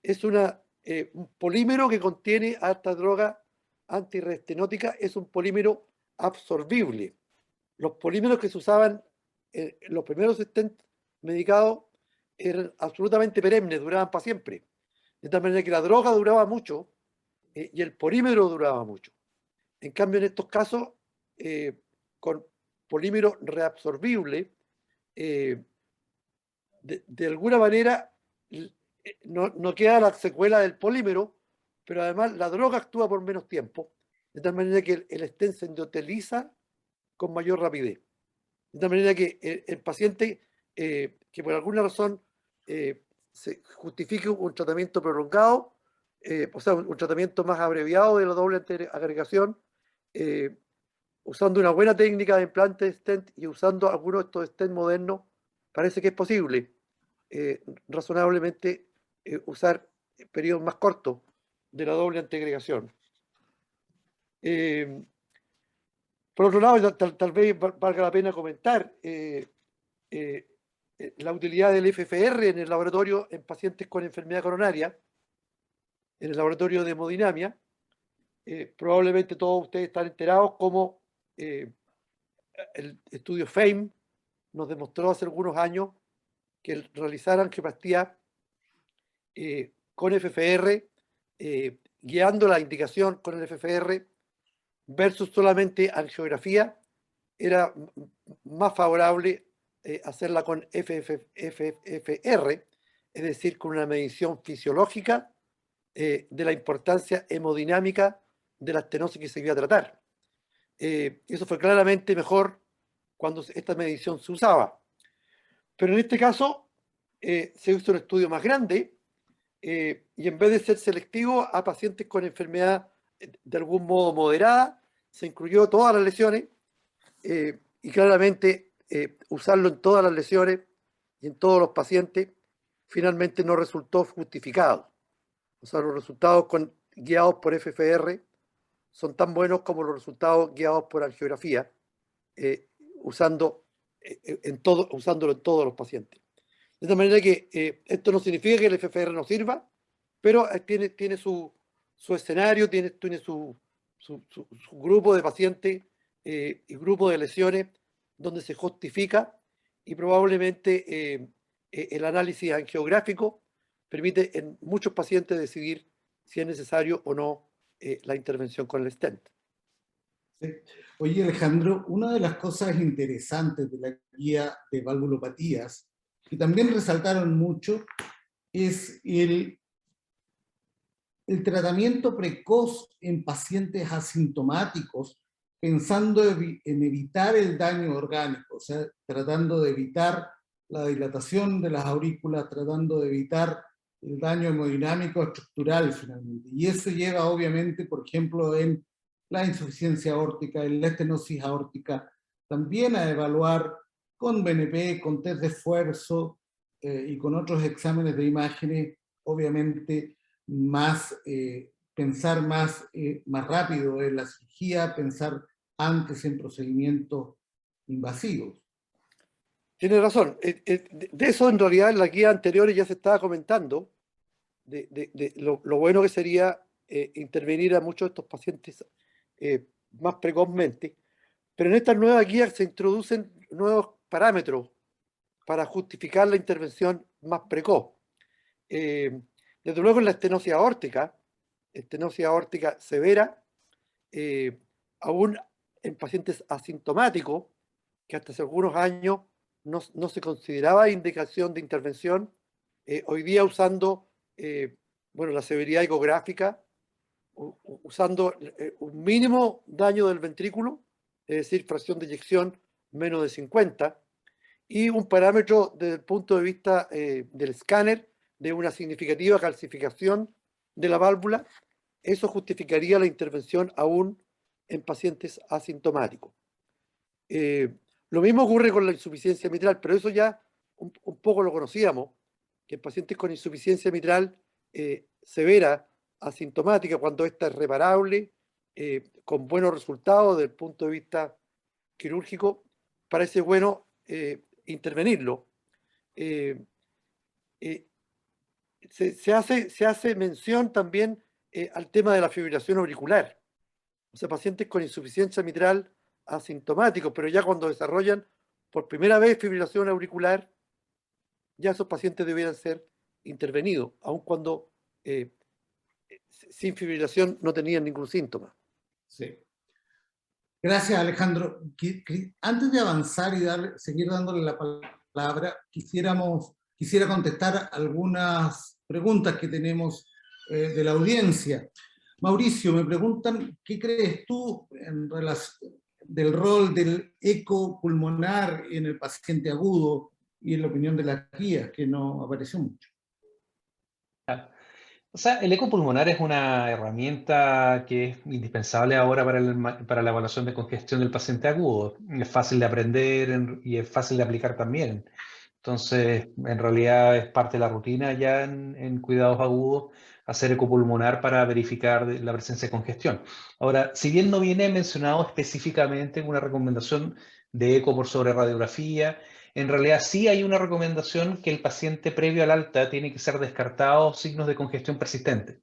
es un polímero que contiene esta droga antirrestenótica, es un polímero absorbible. Los polímeros que se usaban en los primeros stents medicados eran absolutamente perennes, duraban para siempre. De tal manera que la droga duraba mucho y el polímero duraba mucho. En cambio, en estos casos, con polímero reabsorbible, de alguna manera no queda la secuela del polímero, pero además la droga actúa por menos tiempo, de tal manera que el stent se endoteliza con mayor rapidez. De tal manera que el paciente que por alguna razón se justifique un tratamiento prolongado, o sea, un tratamiento más abreviado de la doble agregación, usando una buena técnica de implante de stent y usando algunos de estos stent modernos, parece que es posible razonablemente usar periodos más cortos de la doble antiagregación. Por otro lado, tal vez valga la pena comentar la utilidad del FFR en el laboratorio en pacientes con enfermedad coronaria, en el laboratorio de hemodinamia. Probablemente todos ustedes están enterados cómo el estudio FAME nos demostró hace algunos años que el realizar angioplastia con FFR, guiando la indicación con el FFR versus solamente angiografía, era más favorable hacerla con FFR, es decir, con una medición fisiológica de la importancia hemodinámica de la estenosis que se iba a tratar. Eso fue claramente mejor cuando esta medición se usaba. Pero en este caso se hizo un estudio más grande y en vez de ser selectivo a pacientes con enfermedad de algún modo moderada, se incluyó todas las lesiones y claramente usarlo en todas las lesiones y en todos los pacientes finalmente no resultó justificado. O sea, los resultados guiados por FFR son tan buenos como los resultados guiados por angiografía, usándolo en todos los pacientes. De esta manera que esto no significa que el FFR no sirva, pero tiene su escenario, tiene su grupo de pacientes y grupo de lesiones donde se justifica y probablemente el análisis angiográfico permite en muchos pacientes decidir si es necesario o no la intervención con el stent. Sí. Oye, Alejandro, una de las cosas interesantes de la guía de valvulopatías, que también resaltaron mucho, es el tratamiento precoz en pacientes asintomáticos, pensando en evitar el daño orgánico, o sea, tratando de evitar la dilatación de las aurículas, tratando de evitar el daño hemodinámico estructural finalmente. Y eso lleva obviamente, por ejemplo, en la insuficiencia aórtica, en la estenosis aórtica, también a evaluar con BNP, con test de esfuerzo y con otros exámenes de imágenes, obviamente pensar más rápido en la cirugía, pensar antes en procedimientos invasivos. Tiene razón. De eso en realidad en las guías anteriores ya se estaba comentando, de lo bueno que sería intervenir a muchos de estos pacientes más precozmente, pero en estas nuevas guías se introducen nuevos parámetros para justificar la intervención más precoz. Desde luego en la estenosis aórtica severa, aún en pacientes asintomáticos, que hasta hace algunos años no se consideraba indicación de intervención, hoy día usando bueno, la severidad ecográfica, usando un mínimo daño del ventrículo, es decir, fracción de eyección menos de 50, y un parámetro desde el punto de vista del escáner de una significativa calcificación de la válvula. Eso justificaría la intervención aún en pacientes asintomáticos. Lo mismo ocurre con la insuficiencia mitral, pero eso ya un poco lo conocíamos, que en pacientes con insuficiencia mitral severa, asintomática, cuando esta es reparable, con buenos resultados desde el punto de vista quirúrgico, parece bueno intervenirlo. Se hace mención también al tema de la fibrilación auricular. O sea, pacientes con insuficiencia mitral asintomáticos, pero ya cuando desarrollan por primera vez fibrilación auricular, ya esos pacientes debieran ser intervenidos, aun cuando sin fibrilación no tenían ningún síntoma. Sí. Gracias, Alejandro. Antes de avanzar y seguir dándole la palabra, quisiera contestar algunas preguntas que tenemos de la audiencia. Mauricio, me preguntan, ¿qué crees tú en relación del rol del eco pulmonar en el paciente agudo y en la opinión de las guías, que no apareció mucho? O sea, el eco pulmonar es una herramienta que es indispensable ahora para la evaluación de congestión del paciente agudo. Es fácil de aprender y es fácil de aplicar también. Entonces, en realidad es parte de la rutina ya en cuidados agudos hacer eco pulmonar para verificar la presencia de congestión. Ahora, si bien no viene mencionado específicamente una recomendación de eco por sobre radiografía, en realidad sí hay una recomendación que el paciente previo al alta tiene que ser descartado signos de congestión persistente.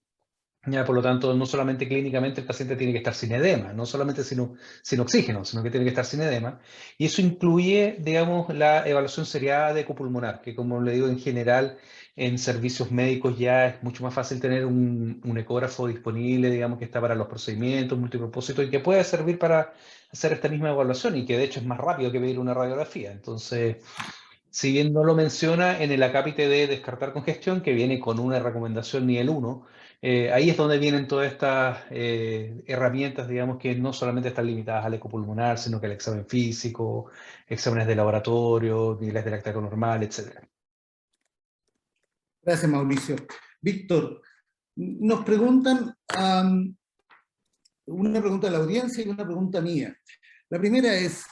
Ya, por lo tanto, no solamente clínicamente el paciente tiene que estar sin edema, no solamente sin oxígeno, sino que tiene que estar sin edema. Y eso incluye, digamos, la evaluación seriada de eco pulmonar, que como le digo, en general, en servicios médicos ya es mucho más fácil tener un ecógrafo disponible, digamos, que está para los procedimientos multipropósitos y que puede servir para hacer esta misma evaluación y que de hecho es más rápido que pedir una radiografía. Entonces, si bien no lo menciona en el acápite de descartar congestión, que viene con una recomendación nivel 1, ahí es donde vienen todas estas herramientas, digamos, que no solamente están limitadas al ecopulmonar, sino que al examen físico, exámenes de laboratorio, niveles de lactato normal, etc. Gracias, Mauricio. Víctor, nos preguntan, una pregunta de la audiencia y una pregunta mía. La primera es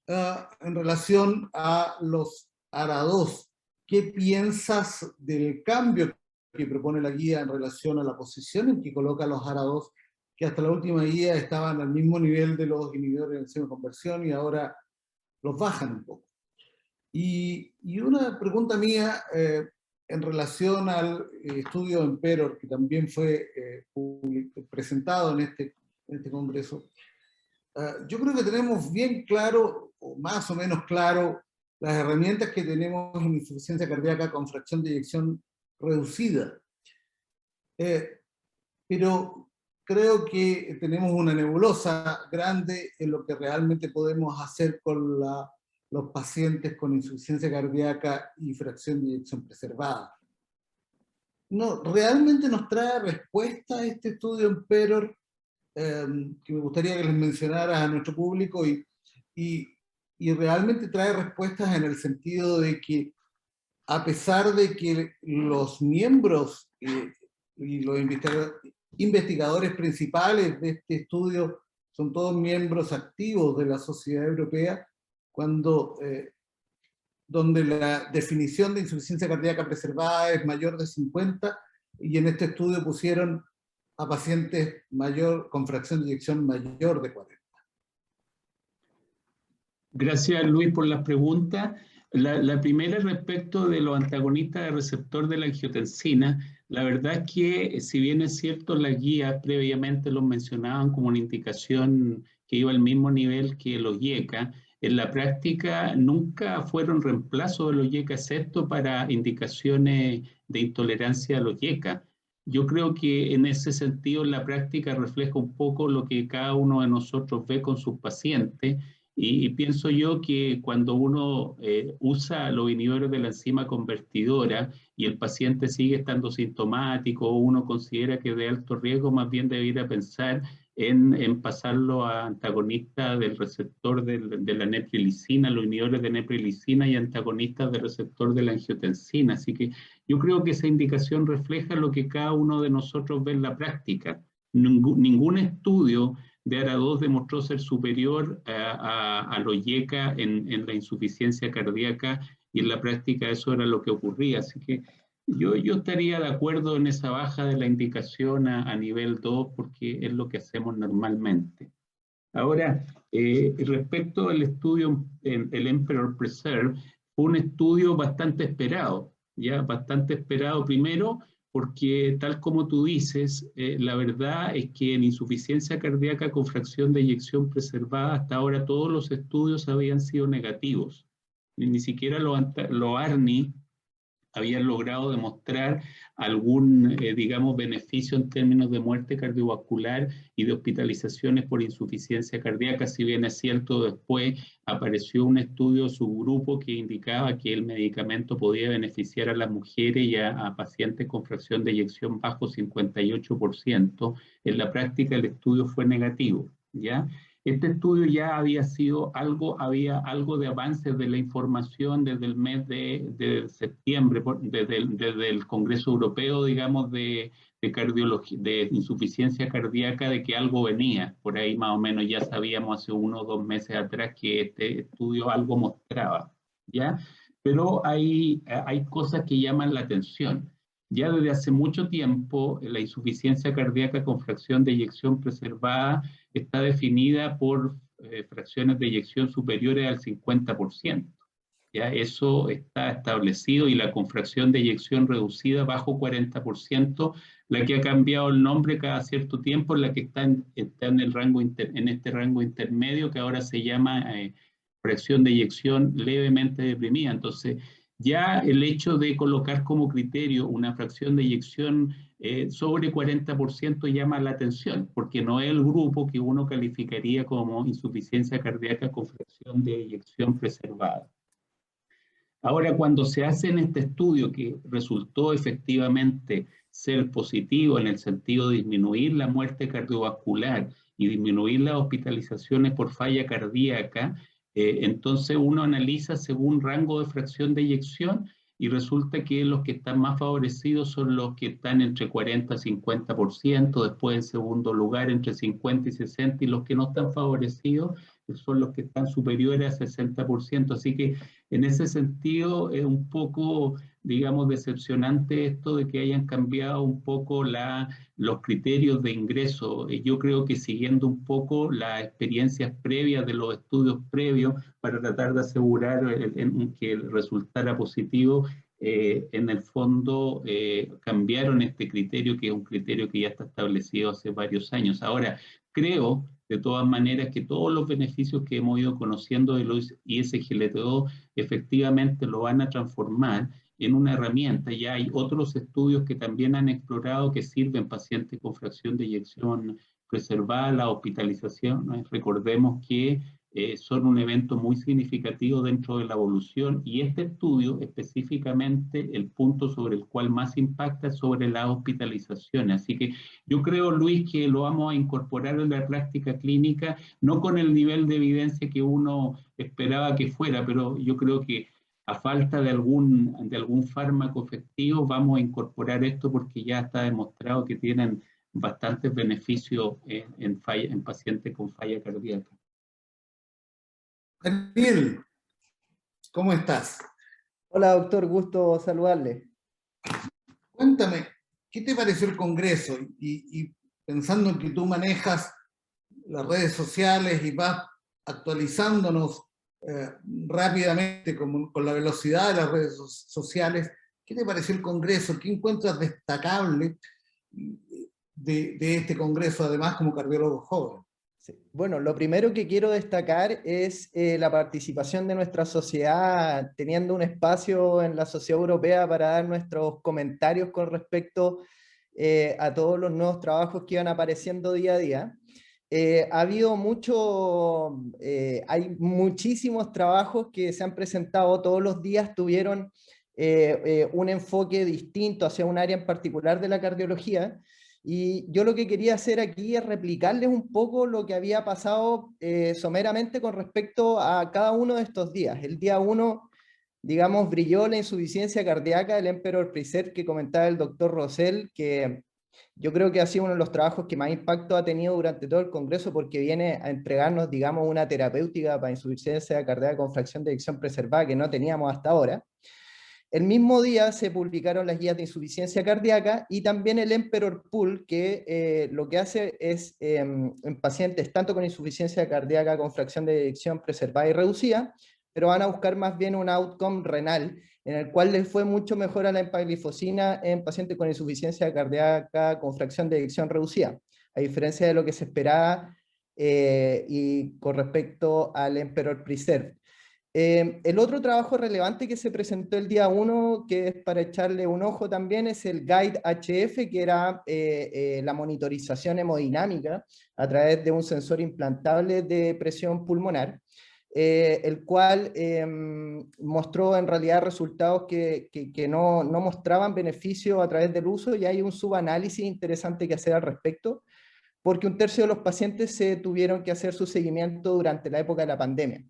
en relación a los ARA2. ¿Qué piensas del cambio que propone la guía en relación a la posición en que coloca los ARA2, que hasta la última guía estaban al mismo nivel de los inhibidores de enzima de conversión y ahora los bajan un poco? Y una pregunta mía en relación al estudio Emperor, que también fue presentado en este congreso. Yo creo que tenemos bien claro, o más o menos claro, las herramientas que tenemos en insuficiencia cardíaca con fracción de eyección reducida. Pero creo que tenemos una nebulosa grande en lo que realmente podemos hacer con los pacientes con insuficiencia cardíaca y fracción de eyección preservada. No, ¿realmente nos trae respuesta a este estudio Emperor? Que me gustaría que les mencionara a nuestro público y realmente trae respuestas en el sentido de que a pesar de que los miembros y los investigadores principales de este estudio son todos miembros activos de la Sociedad Europea, donde la definición de insuficiencia cardíaca preservada es mayor de 50, y en este estudio pusieron a pacientes con fracción de eyección mayor de 40. Gracias, Luis, por las preguntas. La primera respecto de los antagonistas de receptor de la angiotensina. La verdad es que, si bien es cierto, las guías previamente los mencionaban como una indicación que iba al mismo nivel que los IECA, en la práctica nunca fueron reemplazo de los IECA, excepto para indicaciones de intolerancia a los IECA. Yo creo que en ese sentido la práctica refleja un poco lo que cada uno de nosotros ve con sus pacientes, Y pienso yo que cuando uno usa los inhibidores de la enzima convertidora y el paciente sigue estando sintomático o uno considera que es de alto riesgo, más bien debería pensar en pasarlo a antagonistas del receptor de la neprilicina, los inhibidores de neprilicina y antagonistas del receptor de la angiotensina. Así que yo creo que esa indicación refleja lo que cada uno de nosotros ve en la práctica. Ningún estudio de ARA2 demostró ser superior a lo IECA en la insuficiencia cardíaca, y en la práctica eso era lo que ocurría. Así que yo estaría de acuerdo en esa baja de la indicación a nivel 2, porque es lo que hacemos normalmente. Ahora, respecto al estudio, el Emperor Preserve, fue un estudio bastante esperado, ya bastante esperado primero, porque tal como tú dices, la verdad es que en insuficiencia cardíaca con fracción de eyección preservada, hasta ahora todos los estudios habían sido negativos. Ni siquiera los ARNI habían logrado demostrar algún, digamos, beneficio en términos de muerte cardiovascular y de hospitalizaciones por insuficiencia cardíaca. Si bien es cierto, después apareció un estudio subgrupo que indicaba que el medicamento podía beneficiar a las mujeres y a pacientes con fracción de eyección bajo 58%. En la práctica el estudio fue negativo, ¿ya? Este estudio ya había había algo de avances de la información desde el mes de septiembre, desde el Congreso Europeo, digamos, de cardiología, de insuficiencia cardíaca, de que algo venía. Por ahí más o menos ya sabíamos hace 1 o 2 meses atrás que este estudio algo mostraba, ¿ya? Pero hay cosas que llaman la atención. Ya desde hace mucho tiempo, la insuficiencia cardíaca con fracción de eyección preservada está definida por fracciones de eyección superiores al 50%. Ya eso está establecido, y la con fracción de eyección reducida bajo 40%, la que ha cambiado el nombre cada cierto tiempo, la que está en el rango en este rango intermedio, que ahora se llama fracción de eyección levemente deprimida. Entonces, ya el hecho de colocar como criterio una fracción de eyección sobre 40% llama la atención, porque no es el grupo que uno calificaría como insuficiencia cardíaca con fracción de eyección preservada. Ahora, cuando se hace en este estudio, que resultó efectivamente ser positivo en el sentido de disminuir la muerte cardiovascular y disminuir las hospitalizaciones por falla cardíaca, entonces uno analiza según rango de fracción de eyección, y resulta que los que están más favorecidos son los que están entre 40 y 50%, después en segundo lugar entre 50 y 60%, y los que no están favorecidos son los que están superiores a 60%. Así que en ese sentido es un poco, digamos, decepcionante esto de que hayan cambiado un poco los criterios de ingreso. Yo creo que siguiendo un poco las experiencias previas de los estudios previos para tratar de asegurar que resultara positivo, en el fondo cambiaron este criterio, que es un criterio que ya está establecido hace varios años. Ahora, creo de todas maneras que todos los beneficios que hemos ido conociendo de los ISGLT2 efectivamente lo van a transformar en una herramienta. Ya hay otros estudios que también han explorado que sirven pacientes con fracción de eyección preservada, la hospitalización, ¿no? Recordemos que son un evento muy significativo dentro de la evolución, y este estudio específicamente el punto sobre el cual más impacta es sobre la hospitalización. Así que yo creo, Luis, que lo vamos a incorporar en la práctica clínica, no con el nivel de evidencia que uno esperaba que fuera, pero yo creo que a falta de algún fármaco efectivo vamos a incorporar esto, porque ya está demostrado que tienen bastantes beneficios en pacientes con falla cardíaca. Daniel, ¿cómo estás? Hola doctor, gusto saludarle. Cuéntame, ¿qué te pareció el Congreso? Y pensando en que tú manejas las redes sociales y vas actualizándonos rápidamente con la velocidad de las redes sociales, ¿qué te pareció el Congreso? ¿Qué encuentras destacable de este Congreso, además como cardiólogo joven? Sí. Bueno, lo primero que quiero destacar es la participación de nuestra sociedad, teniendo un espacio en la Sociedad Europea para dar nuestros comentarios con respecto a todos los nuevos trabajos que iban apareciendo día a día. ha habido hay muchísimos trabajos que se han presentado todos los días, tuvieron un enfoque distinto hacia un área en particular de la cardiología, y yo lo que quería hacer aquí es replicarles un poco lo que había pasado someramente con respecto a cada uno de estos días. El día 1, digamos, brilló la insuficiencia cardíaca del Emperor Preserve que comentaba el doctor Rosell, que yo creo que ha sido uno de los trabajos que más impacto ha tenido durante todo el Congreso, porque viene a entregarnos, digamos, una terapéutica para insuficiencia cardíaca con fracción de eyección preservada que no teníamos hasta ahora. El mismo día se publicaron las guías de insuficiencia cardíaca y también el Emperor Pool, que lo que hace es, en pacientes tanto con insuficiencia cardíaca con fracción de eyección preservada y reducida, pero van a buscar más bien un outcome renal, en el cual les fue mucho mejor a la empaglifosina en pacientes con insuficiencia cardíaca con fracción de eyección reducida, a diferencia de lo que se esperaba y con respecto al Emperor Preserve. El otro trabajo relevante que se presentó el día 1, que es para echarle un ojo también, es el Guide HF, que era la monitorización hemodinámica a través de un sensor implantable de presión pulmonar, el cual mostró en realidad resultados que no mostraban beneficio a través del uso, y hay un subanálisis interesante que hacer al respecto, porque 1/3 de los pacientes se tuvieron que hacer su seguimiento durante la época de la pandemia.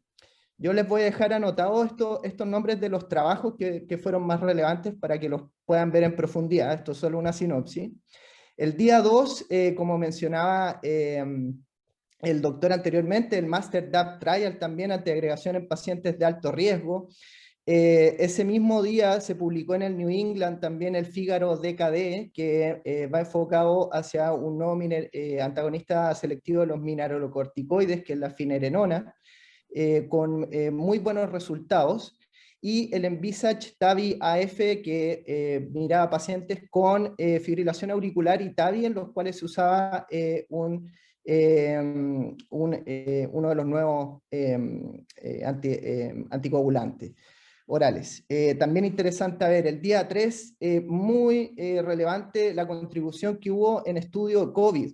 Yo les voy a dejar anotados estos nombres de los trabajos que fueron más relevantes para que los puedan ver en profundidad. Esto es solo una sinopsis. El día 2, como mencionaba el doctor anteriormente, el Master DAP Trial, también antiagregación en pacientes de alto riesgo. Ese mismo día se publicó en el New England también el Figaro DKD, que va enfocado hacia un nuevo antagonista selectivo de los mineralocorticoides, que es la finerenona, con muy buenos resultados, y el Envisage TAVI AF, que miraba pacientes con fibrilación auricular y TAVI, en los cuales se usaba uno de los nuevos anticoagulantes orales. También interesante ver el día 3, muy relevante la contribución que hubo en estudio de COVID.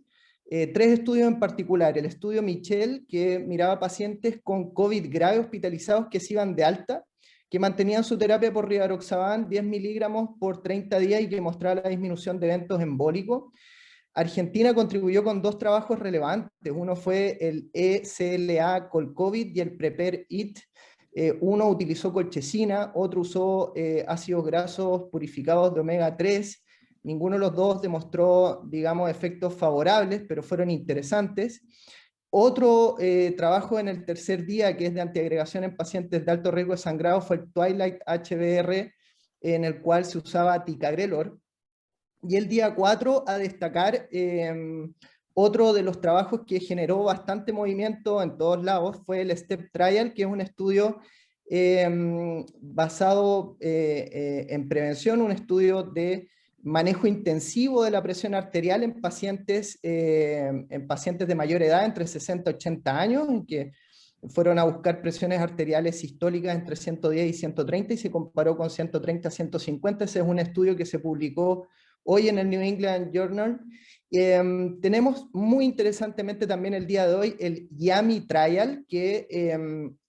3 estudios en particular: el estudio Michel, que miraba pacientes con COVID grave hospitalizados que se iban de alta, que mantenían su terapia por rivaroxaban 10 miligramos por 30 días y que mostraba la disminución de eventos embólicos. Argentina contribuyó con 2 trabajos relevantes. Uno fue el ECLA Colcovid y el Prepare-IT. Uno utilizó colchicina, otro usó ácidos grasos purificados de omega 3. Ninguno de los dos demostró, digamos, efectos favorables, pero fueron interesantes. Otro trabajo en el tercer día, que es de antiagregación en pacientes de alto riesgo de sangrado, fue el Twilight HBR, en el cual se usaba ticagrelor. Y el día 4, a destacar, otro de los trabajos que generó bastante movimiento en todos lados fue el STEP Trial, que es un estudio basado en prevención, un estudio de manejo intensivo de la presión arterial en pacientes de mayor edad, entre 60 y 80 años, en que fueron a buscar presiones arteriales sistólicas entre 110 y 130 y se comparó con 130 a 150. Ese es un estudio que se publicó hoy en el New England Journal. Tenemos muy interesantemente también el día de hoy el YAMI Trial, que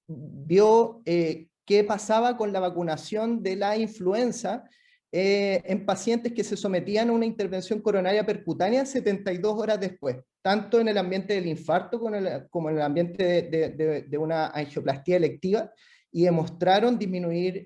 vio qué pasaba con la vacunación de la influenza en pacientes que se sometían a una intervención coronaria percutánea 72 horas después, tanto en el ambiente del infarto como en el ambiente de una angioplastía electiva, y demostraron disminuir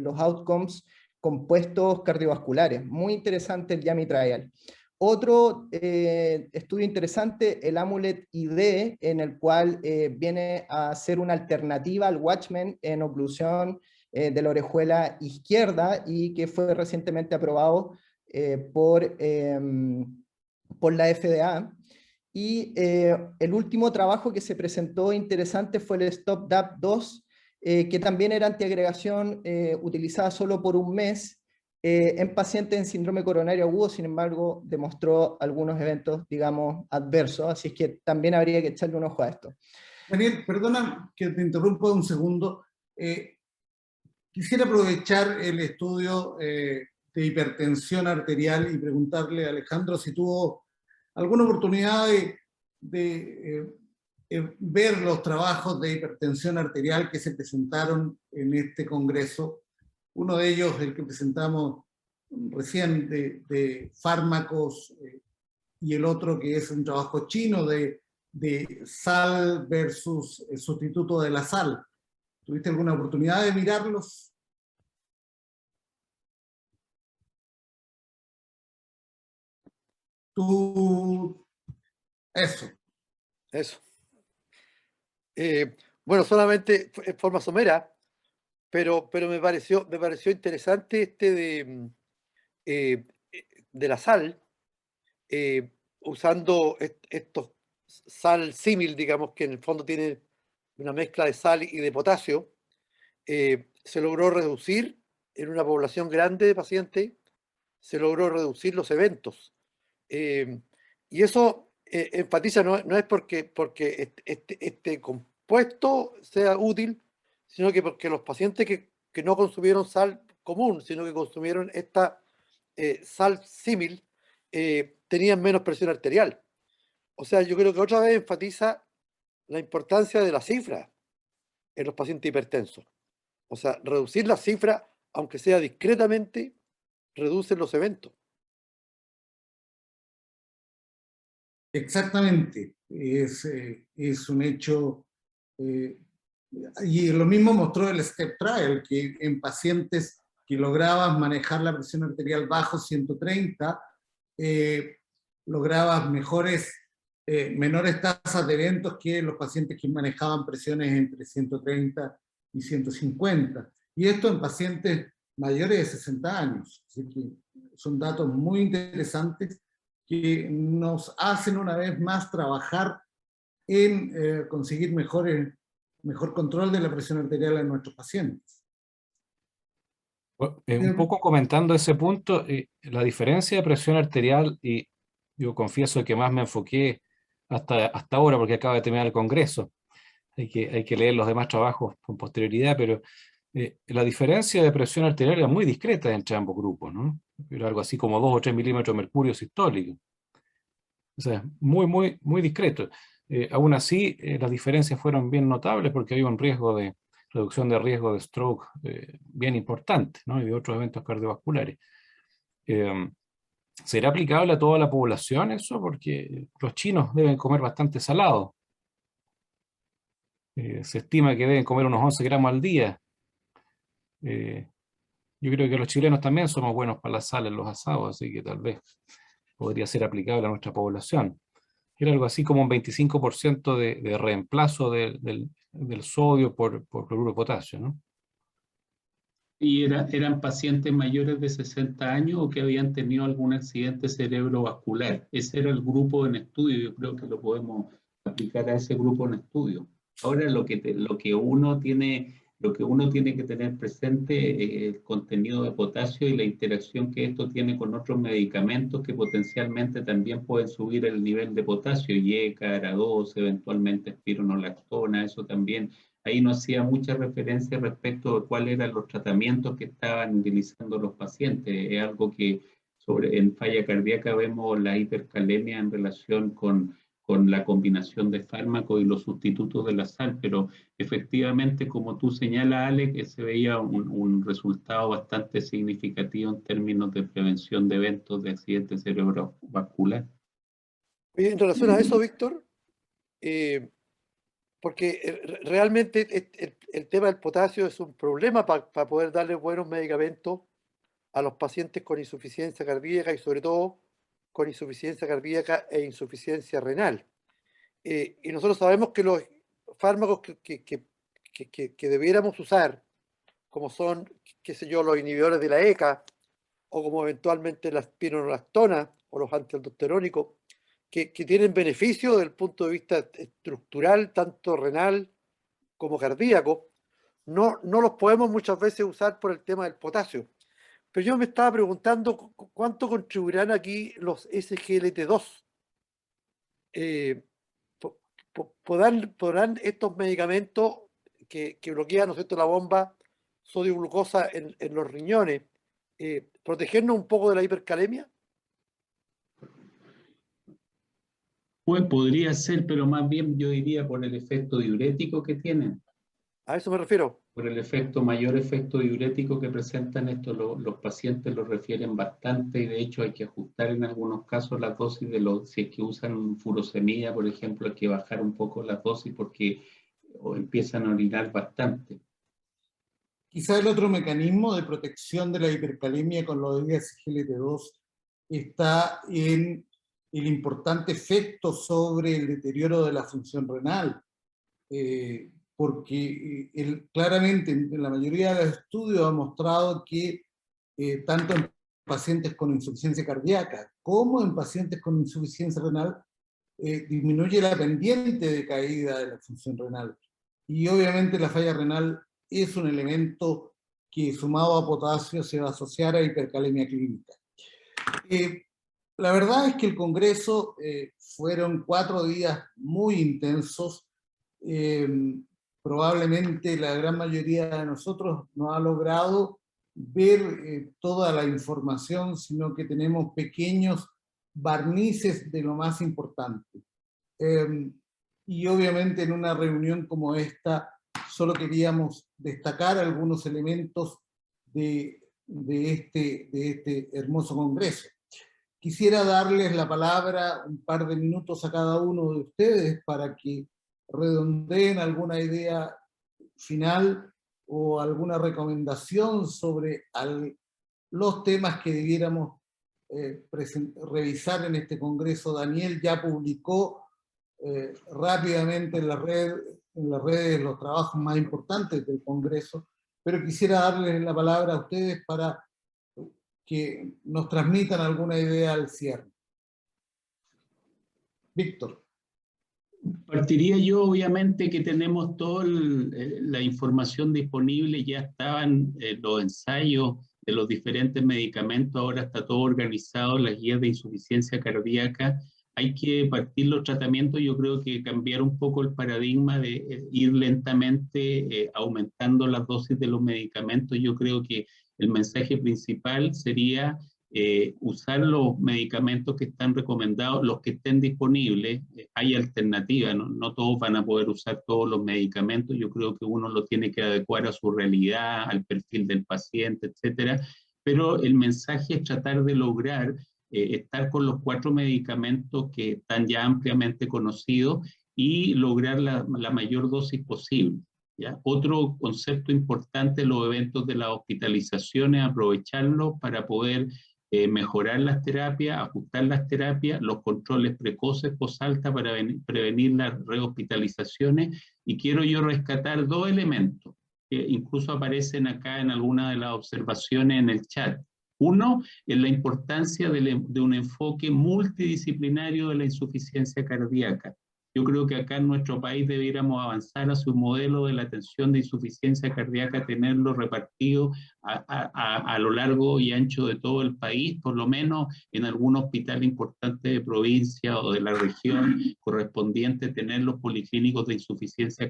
los outcomes compuestos cardiovasculares. Muy interesante el YAMI Trial. Otro estudio interesante, el AMULET ID, en el cual viene a ser una alternativa al Watchman en oclusión de la orejuela izquierda, y que fue recientemente aprobado por la FDA. Y el último trabajo que se presentó interesante fue el STOP-DAP 2, que también era antiagregación utilizada solo por un mes en pacientes en síndrome coronario agudo. Sin embargo, demostró algunos eventos, digamos, adversos, así es que también habría que echarle un ojo a esto. Daniel, perdona que te interrumpa un segundo. Quisiera aprovechar el estudio de hipertensión arterial y preguntarle a Alejandro si tuvo alguna oportunidad ver los trabajos de hipertensión arterial que se presentaron en este congreso. Uno de ellos, el que presentamos recién de fármacos, y el otro que es un trabajo chino de sal versus el sustituto de la sal. ¿Tuviste alguna oportunidad de mirarlos? Eso. Bueno, solamente en forma somera, pero me pareció interesante de la sal, usando estos sal símil, digamos, que en el fondo tiene una mezcla de sal y de potasio. Se logró reducir en una población grande de pacientes, se logró reducir los eventos. Y eso enfatiza, no es porque este compuesto sea útil, sino que porque los pacientes que no consumieron sal común, sino que consumieron esta sal símil, tenían menos presión arterial. O sea, yo creo que otra vez enfatiza la importancia de la cifra en los pacientes hipertensos. O sea, reducir la cifra, aunque sea discretamente, reduce los eventos. Exactamente, es un hecho, y lo mismo mostró el STEP Trial, que en pacientes que lograbas manejar la presión arterial bajo 130, lograbas menores tasas de eventos que los pacientes que manejaban presiones entre 130 y 150. Y esto en pacientes mayores de 60 años. Así que son datos muy interesantes que nos hacen una vez más trabajar en conseguir mejor control de la presión arterial en nuestros pacientes. Un poco comentando ese punto, la diferencia de presión arterial, y yo confieso que más me enfoqué hasta ahora porque acaba de terminar el congreso, hay que leer los demás trabajos con posterioridad, pero la diferencia de presión arterial era muy discreta entre ambos grupos, ¿no? Era algo así como 2 o 3 milímetros de mercurio sistólico. O sea, muy discreto. Aún así, las diferencias fueron bien notables porque había un reducción de riesgo de stroke bien importante, ¿no? Y de otros eventos cardiovasculares. ¿Será aplicable a toda la población eso? Porque los chinos deben comer bastante salado. Se estima que deben comer unos 11 gramos al día. Yo creo que los chilenos también somos buenos para la sal en los asados, así que tal vez podría ser aplicable a nuestra población. Era algo así como un 25% de reemplazo del sodio por cloruro de potasio, ¿no? ¿Y eran pacientes mayores de 60 años o que habían tenido algún accidente cerebrovascular? Ese era el grupo en estudio, yo creo que lo podemos aplicar a ese grupo en estudio. Ahora lo que uno tiene que tener presente es el contenido de potasio y la interacción que esto tiene con otros medicamentos que potencialmente también pueden subir el nivel de potasio, IECA, ARA2, eventualmente espironolactona, eso también. Ahí no hacía mucha referencia respecto de cuáles eran los tratamientos que estaban utilizando los pacientes. Es algo que en falla cardíaca vemos la hipercalemia en relación con la combinación de fármacos y los sustitutos de la sal, pero efectivamente, como tú señalas, Alex, se veía un resultado bastante significativo en términos de prevención de eventos de accidente cerebrovascular. En relación a eso, Víctor, porque realmente el tema del potasio es un problema para poder darle buenos medicamentos a los pacientes con insuficiencia cardíaca y sobre todo con insuficiencia cardíaca e insuficiencia renal. Y nosotros sabemos que los fármacos que debiéramos usar, como son, qué sé yo, los inhibidores de la ECA, o como eventualmente la espironolactona o los antialdosterónicos, que tienen beneficio desde el punto de vista estructural, tanto renal como cardíaco, no los podemos muchas veces usar por el tema del potasio. Pero yo me estaba preguntando cuánto contribuirán aquí los SGLT2. ¿Podrán estos medicamentos que bloquean, ¿no es cierto?, la bomba sodio-glucosa en los riñones, protegernos un poco de la hipercalemia? Pues podría ser, pero más bien yo diría por el efecto diurético que tienen, A eso me refiero. por el mayor efecto diurético que presentan estos, los pacientes lo refieren bastante y de hecho hay que ajustar en algunos casos la dosis si es que usan furosemida, por ejemplo, hay que bajar un poco la dosis porque empiezan a orinar bastante. Quizá el otro mecanismo de protección de la hipercalemia con los SGLT2 está en el importante efecto sobre el deterioro de la función renal, porque claramente en la mayoría de los estudios ha mostrado que tanto en pacientes con insuficiencia cardíaca como en pacientes con insuficiencia renal disminuye la pendiente de caída de la función renal. Y obviamente la falla renal es un elemento que sumado a potasio se va a asociar a hipercalemia clínica. La verdad es que el Congreso fueron 4 días muy intensos. Probablemente la gran mayoría de nosotros no ha logrado ver toda la información, sino que tenemos pequeños barnices de lo más importante. Y obviamente en una reunión como esta, solo queríamos destacar algunos elementos de este hermoso congreso. Quisiera darles la palabra un par de minutos a cada uno de ustedes para que redondeen alguna idea final o alguna recomendación sobre los temas que debiéramos revisar en este congreso. Daniel ya publicó rápidamente en las redes los trabajos más importantes del congreso, pero quisiera darles la palabra a ustedes para que nos transmitan alguna idea al cierre. Víctor. Partiría yo, obviamente, que tenemos toda la información disponible, ya estaban los ensayos de los diferentes medicamentos, ahora está todo organizado, las guías de insuficiencia cardíaca. Hay que partir los tratamientos, yo creo que cambiar un poco el paradigma de ir lentamente aumentando las dosis de los medicamentos. Yo creo que el mensaje principal sería usar los medicamentos que están recomendados, los que estén disponibles. Hay alternativas, no todos van a poder usar todos los medicamentos. Yo creo que uno lo tiene que adecuar a su realidad, al perfil del paciente, etcétera. Pero el mensaje es tratar de lograr estar con los 4 medicamentos que están ya ampliamente conocidos y lograr la mayor dosis posible. ¿Ya? Otro concepto importante, los eventos de las hospitalizaciones, aprovecharlos para poder mejorar las terapias, ajustar las terapias, los controles precoces posalta para prevenir las rehospitalizaciones. Y quiero yo rescatar 2 elementos que incluso aparecen acá en alguna de las observaciones en el chat. Uno, es la importancia de un enfoque multidisciplinario de la insuficiencia cardíaca. Yo creo que acá en nuestro país debiéramos avanzar hacia un modelo de la atención de insuficiencia cardíaca, tenerlo repartido a lo largo y ancho de todo el país, por lo menos en algún hospital importante de provincia o de la región correspondiente, tener los policlínicos de insuficiencia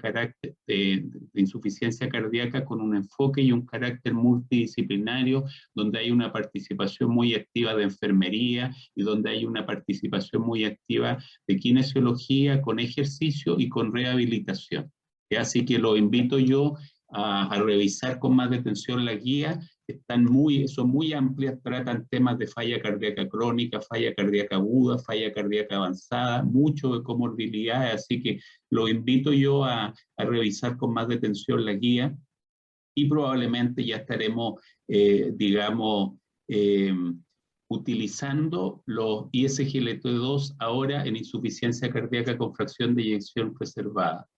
cardíaca con un enfoque y un carácter multidisciplinario, donde hay una participación muy activa de enfermería y donde hay una participación muy activa de kinesiología, con ejercicio y con rehabilitación. Así que lo invito yo a revisar con más detención la guía. Son muy amplias, tratan temas de falla cardíaca crónica, falla cardíaca aguda, falla cardíaca avanzada, mucho de comorbilidades, así que lo invito yo a revisar con más detención la guía y probablemente ya estaremos, utilizando los ISGLT2 ahora en insuficiencia cardíaca con fracción de eyección preservada.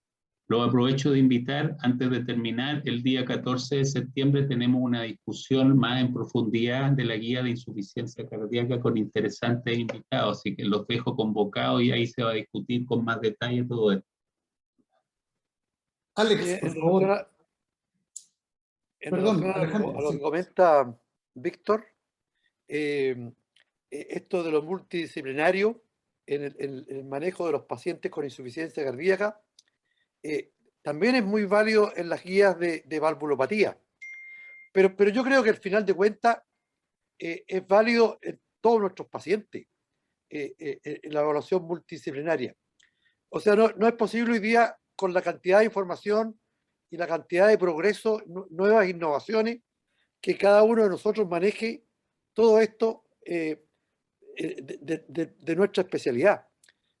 Lo aprovecho de invitar, antes de terminar, el día 14 de septiembre tenemos una discusión más en profundidad de la guía de insuficiencia cardíaca con interesantes invitados, así que los dejo convocados y ahí se va a discutir con más detalle todo esto. Alex, por favor. Perdón, Alejandro, a lo que comenta Víctor, esto de lo multidisciplinario en el manejo de los pacientes con insuficiencia cardíaca también es muy válido en las guías de valvulopatía, pero yo creo que al final de cuentas es válido en todos nuestros pacientes. la evaluación multidisciplinaria. O sea, no es posible hoy día, con la cantidad de información y la cantidad de progreso, nuevas innovaciones, que cada uno de nosotros maneje todo esto de nuestra especialidad.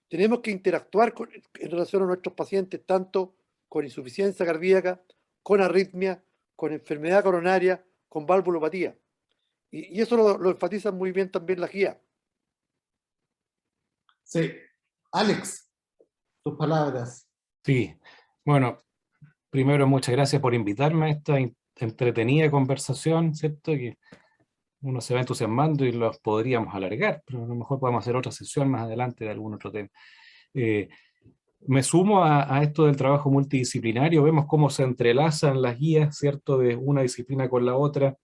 Tenemos que interactuar en relación a nuestros pacientes, tanto con insuficiencia cardíaca, con arritmia, con enfermedad coronaria, con valvulopatía. Y eso lo enfatizan muy bien también las guías. Sí. Alex, tus palabras. Sí, bueno, primero muchas gracias por invitarme a esta entretenida conversación, ¿cierto? Que uno se va entusiasmando y los podríamos alargar, pero a lo mejor podemos hacer otra sesión más adelante de algún otro tema. Me sumo a esto del trabajo multidisciplinario, vemos cómo se entrelazan las guías, ¿cierto? De una disciplina con la otra,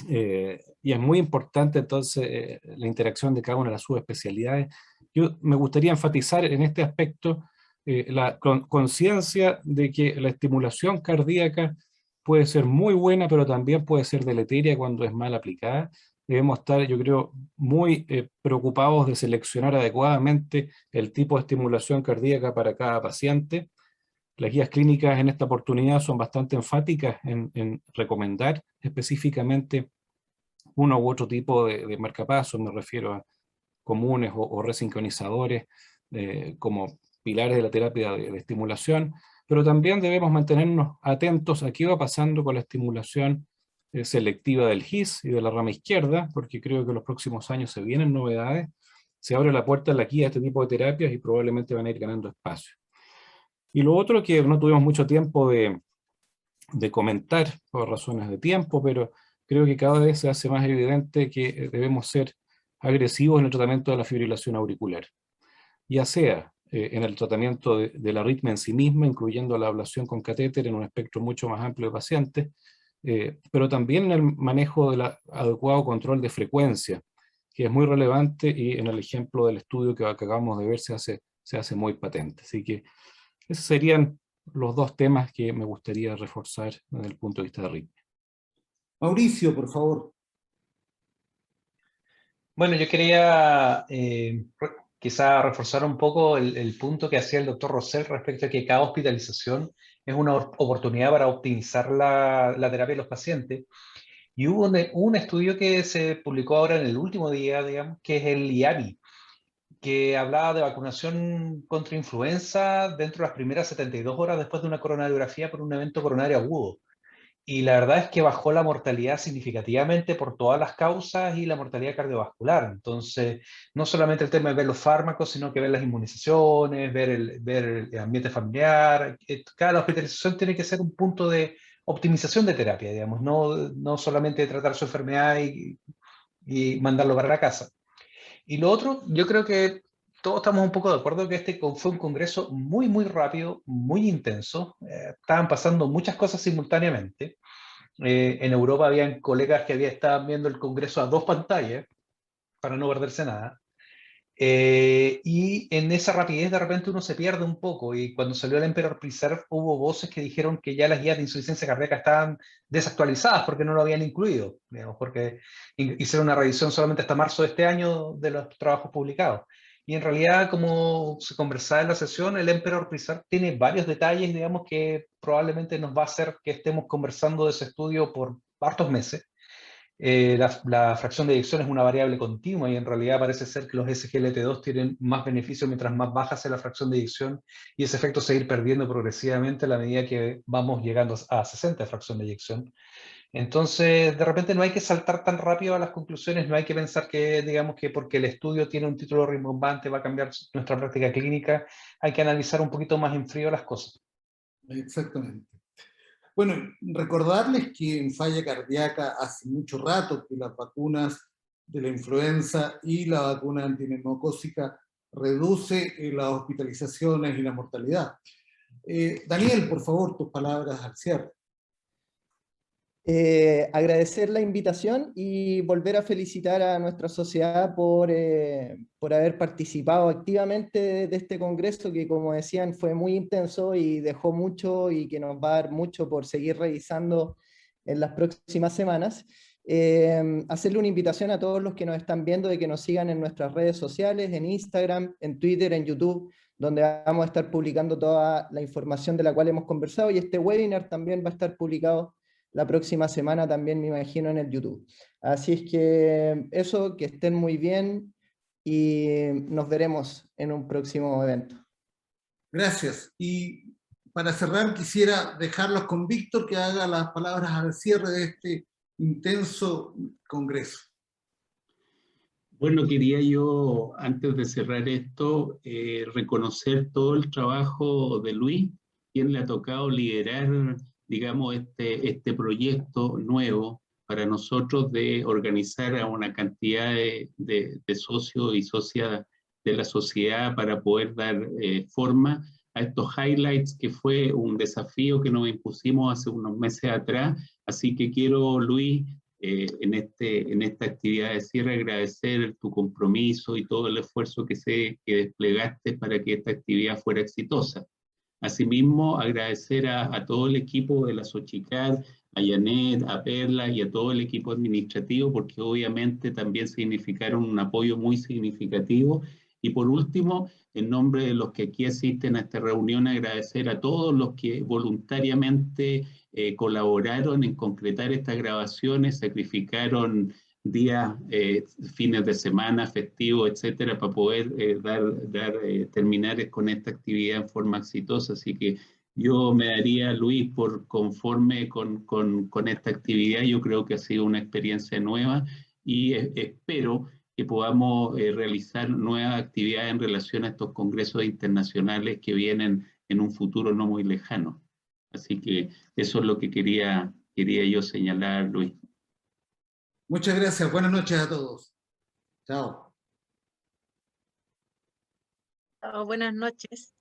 y es muy importante entonces la interacción de cada una de las subespecialidades. Yo me gustaría enfatizar en este aspecto la conciencia de que la estimulación cardíaca puede ser muy buena, pero también puede ser deleteria cuando es mal aplicada. Debemos estar, yo creo, muy preocupados de seleccionar adecuadamente el tipo de estimulación cardíaca para cada paciente. Las guías clínicas en esta oportunidad son bastante enfáticas en recomendar específicamente uno u otro tipo de marcapasos, me refiero a comunes o resincronizadores como pilares de la terapia de estimulación, pero también debemos mantenernos atentos a qué va pasando con la estimulación selectiva del GIS y de la rama izquierda, porque creo que en los próximos años se vienen novedades, se abre la puerta en la guía a este tipo de terapias y probablemente van a ir ganando espacio. Y lo otro que no tuvimos mucho tiempo de comentar por razones de tiempo, pero creo que cada vez se hace más evidente que debemos ser agresivos en el tratamiento de la fibrilación auricular, ya sea en el tratamiento de la arritmia en sí misma, incluyendo la ablación con catéter en un espectro mucho más amplio de pacientes, pero también en el manejo del adecuado control de frecuencia, que es muy relevante y en el ejemplo del estudio que acabamos de ver se hace muy patente. Así que esos serían los dos temas que me gustaría reforzar desde el punto de vista de arritmia. Mauricio, por favor. Bueno, yo quería quizá reforzar un poco el punto que hacía el doctor Rosell respecto a que cada hospitalización es una oportunidad para optimizar la terapia de los pacientes. Y hubo un estudio que se publicó ahora en el último día, digamos, que es el IAVI, que hablaba de vacunación contra influenza dentro de las primeras 72 horas después de una coronariografía por un evento coronario agudo. Y la verdad es que bajó la mortalidad significativamente por todas las causas y la mortalidad cardiovascular. Entonces, no solamente el tema de ver los fármacos, sino que ver las inmunizaciones, ver el ambiente familiar. Cada hospitalización tiene que ser un punto de optimización de terapia, digamos, no solamente tratar su enfermedad y mandarlo para la casa. Y lo otro, yo creo que todos estamos un poco de acuerdo que este fue un congreso muy, muy rápido, muy intenso. Estaban pasando muchas cosas simultáneamente. En Europa habían colegas que estaban viendo el congreso a dos pantallas para no perderse nada. Y en esa rapidez de repente uno se pierde un poco, y cuando salió el Emperor Preserve hubo voces que dijeron que ya las guías de insuficiencia cardíaca estaban desactualizadas porque no lo habían incluido, digamos, porque hicieron una revisión solamente hasta marzo de este año de los trabajos publicados. Y en realidad, como se conversaba en la sesión, el Emperor Preserve tiene varios detalles, digamos, que probablemente nos va a hacer que estemos conversando de ese estudio por hartos meses. La fracción de eyección es una variable continua y en realidad parece ser que los SGLT2 tienen más beneficio mientras más baja sea la fracción de eyección, y ese efecto se ir perdiendo progresivamente a la medida que vamos llegando a 60 de fracción de eyección. Entonces, de repente no hay que saltar tan rápido a las conclusiones, no hay que pensar que, digamos, que porque el estudio tiene un título rimbombante va a cambiar nuestra práctica clínica. Hay que analizar un poquito más en frío las cosas. Exactamente. Bueno, recordarles que en falla cardíaca hace mucho rato que las vacunas de la influenza y la vacuna antineumocócica reduce las hospitalizaciones y la mortalidad. Daniel, por favor, tus palabras al cierre. Agradecer la invitación y volver a felicitar a nuestra sociedad por haber participado activamente de este congreso que, como decían, fue muy intenso y dejó mucho y que nos va a dar mucho por seguir revisando en las próximas semanas. hacerle una invitación a todos los que nos están viendo de que nos sigan en nuestras redes sociales, en Instagram, en Twitter, en YouTube, donde vamos a estar publicando toda la información de la cual hemos conversado, y este webinar también va a estar publicado la próxima semana también, me imagino, en el YouTube. Así es que eso, que estén muy bien y nos veremos en un próximo evento. Gracias. Y para cerrar quisiera dejarlos con Víctor, que haga las palabras al cierre de este intenso congreso. Bueno, quería yo, antes de cerrar esto, reconocer todo el trabajo de Luis, quien le ha tocado liderar, digamos, este proyecto nuevo para nosotros de organizar a una cantidad de socios y socias de la sociedad para poder dar forma a estos highlights, que fue un desafío que nos impusimos hace unos meses atrás. Así que quiero, Luis, en esta actividad de cierre, agradecer tu compromiso y todo el esfuerzo que desplegaste para que esta actividad fuera exitosa. Asimismo, agradecer a todo el equipo de la Xochicad, a Janet, a Perla y a todo el equipo administrativo, porque obviamente también significaron un apoyo muy significativo. Y por último, en nombre de los que aquí asisten a esta reunión, agradecer a todos los que voluntariamente colaboraron en concretar estas grabaciones, sacrificaron días, fines de semana, festivos, etcétera, para poder terminar con esta actividad en forma exitosa. Así que yo me daría, Luis, por conforme con esta actividad. Yo creo que ha sido una experiencia nueva y espero que podamos realizar nuevas actividades en relación a estos congresos internacionales que vienen en un futuro no muy lejano. Así que eso es lo que quería yo señalar, Luis. Muchas gracias. Buenas noches a todos. Chao. Chao, buenas noches.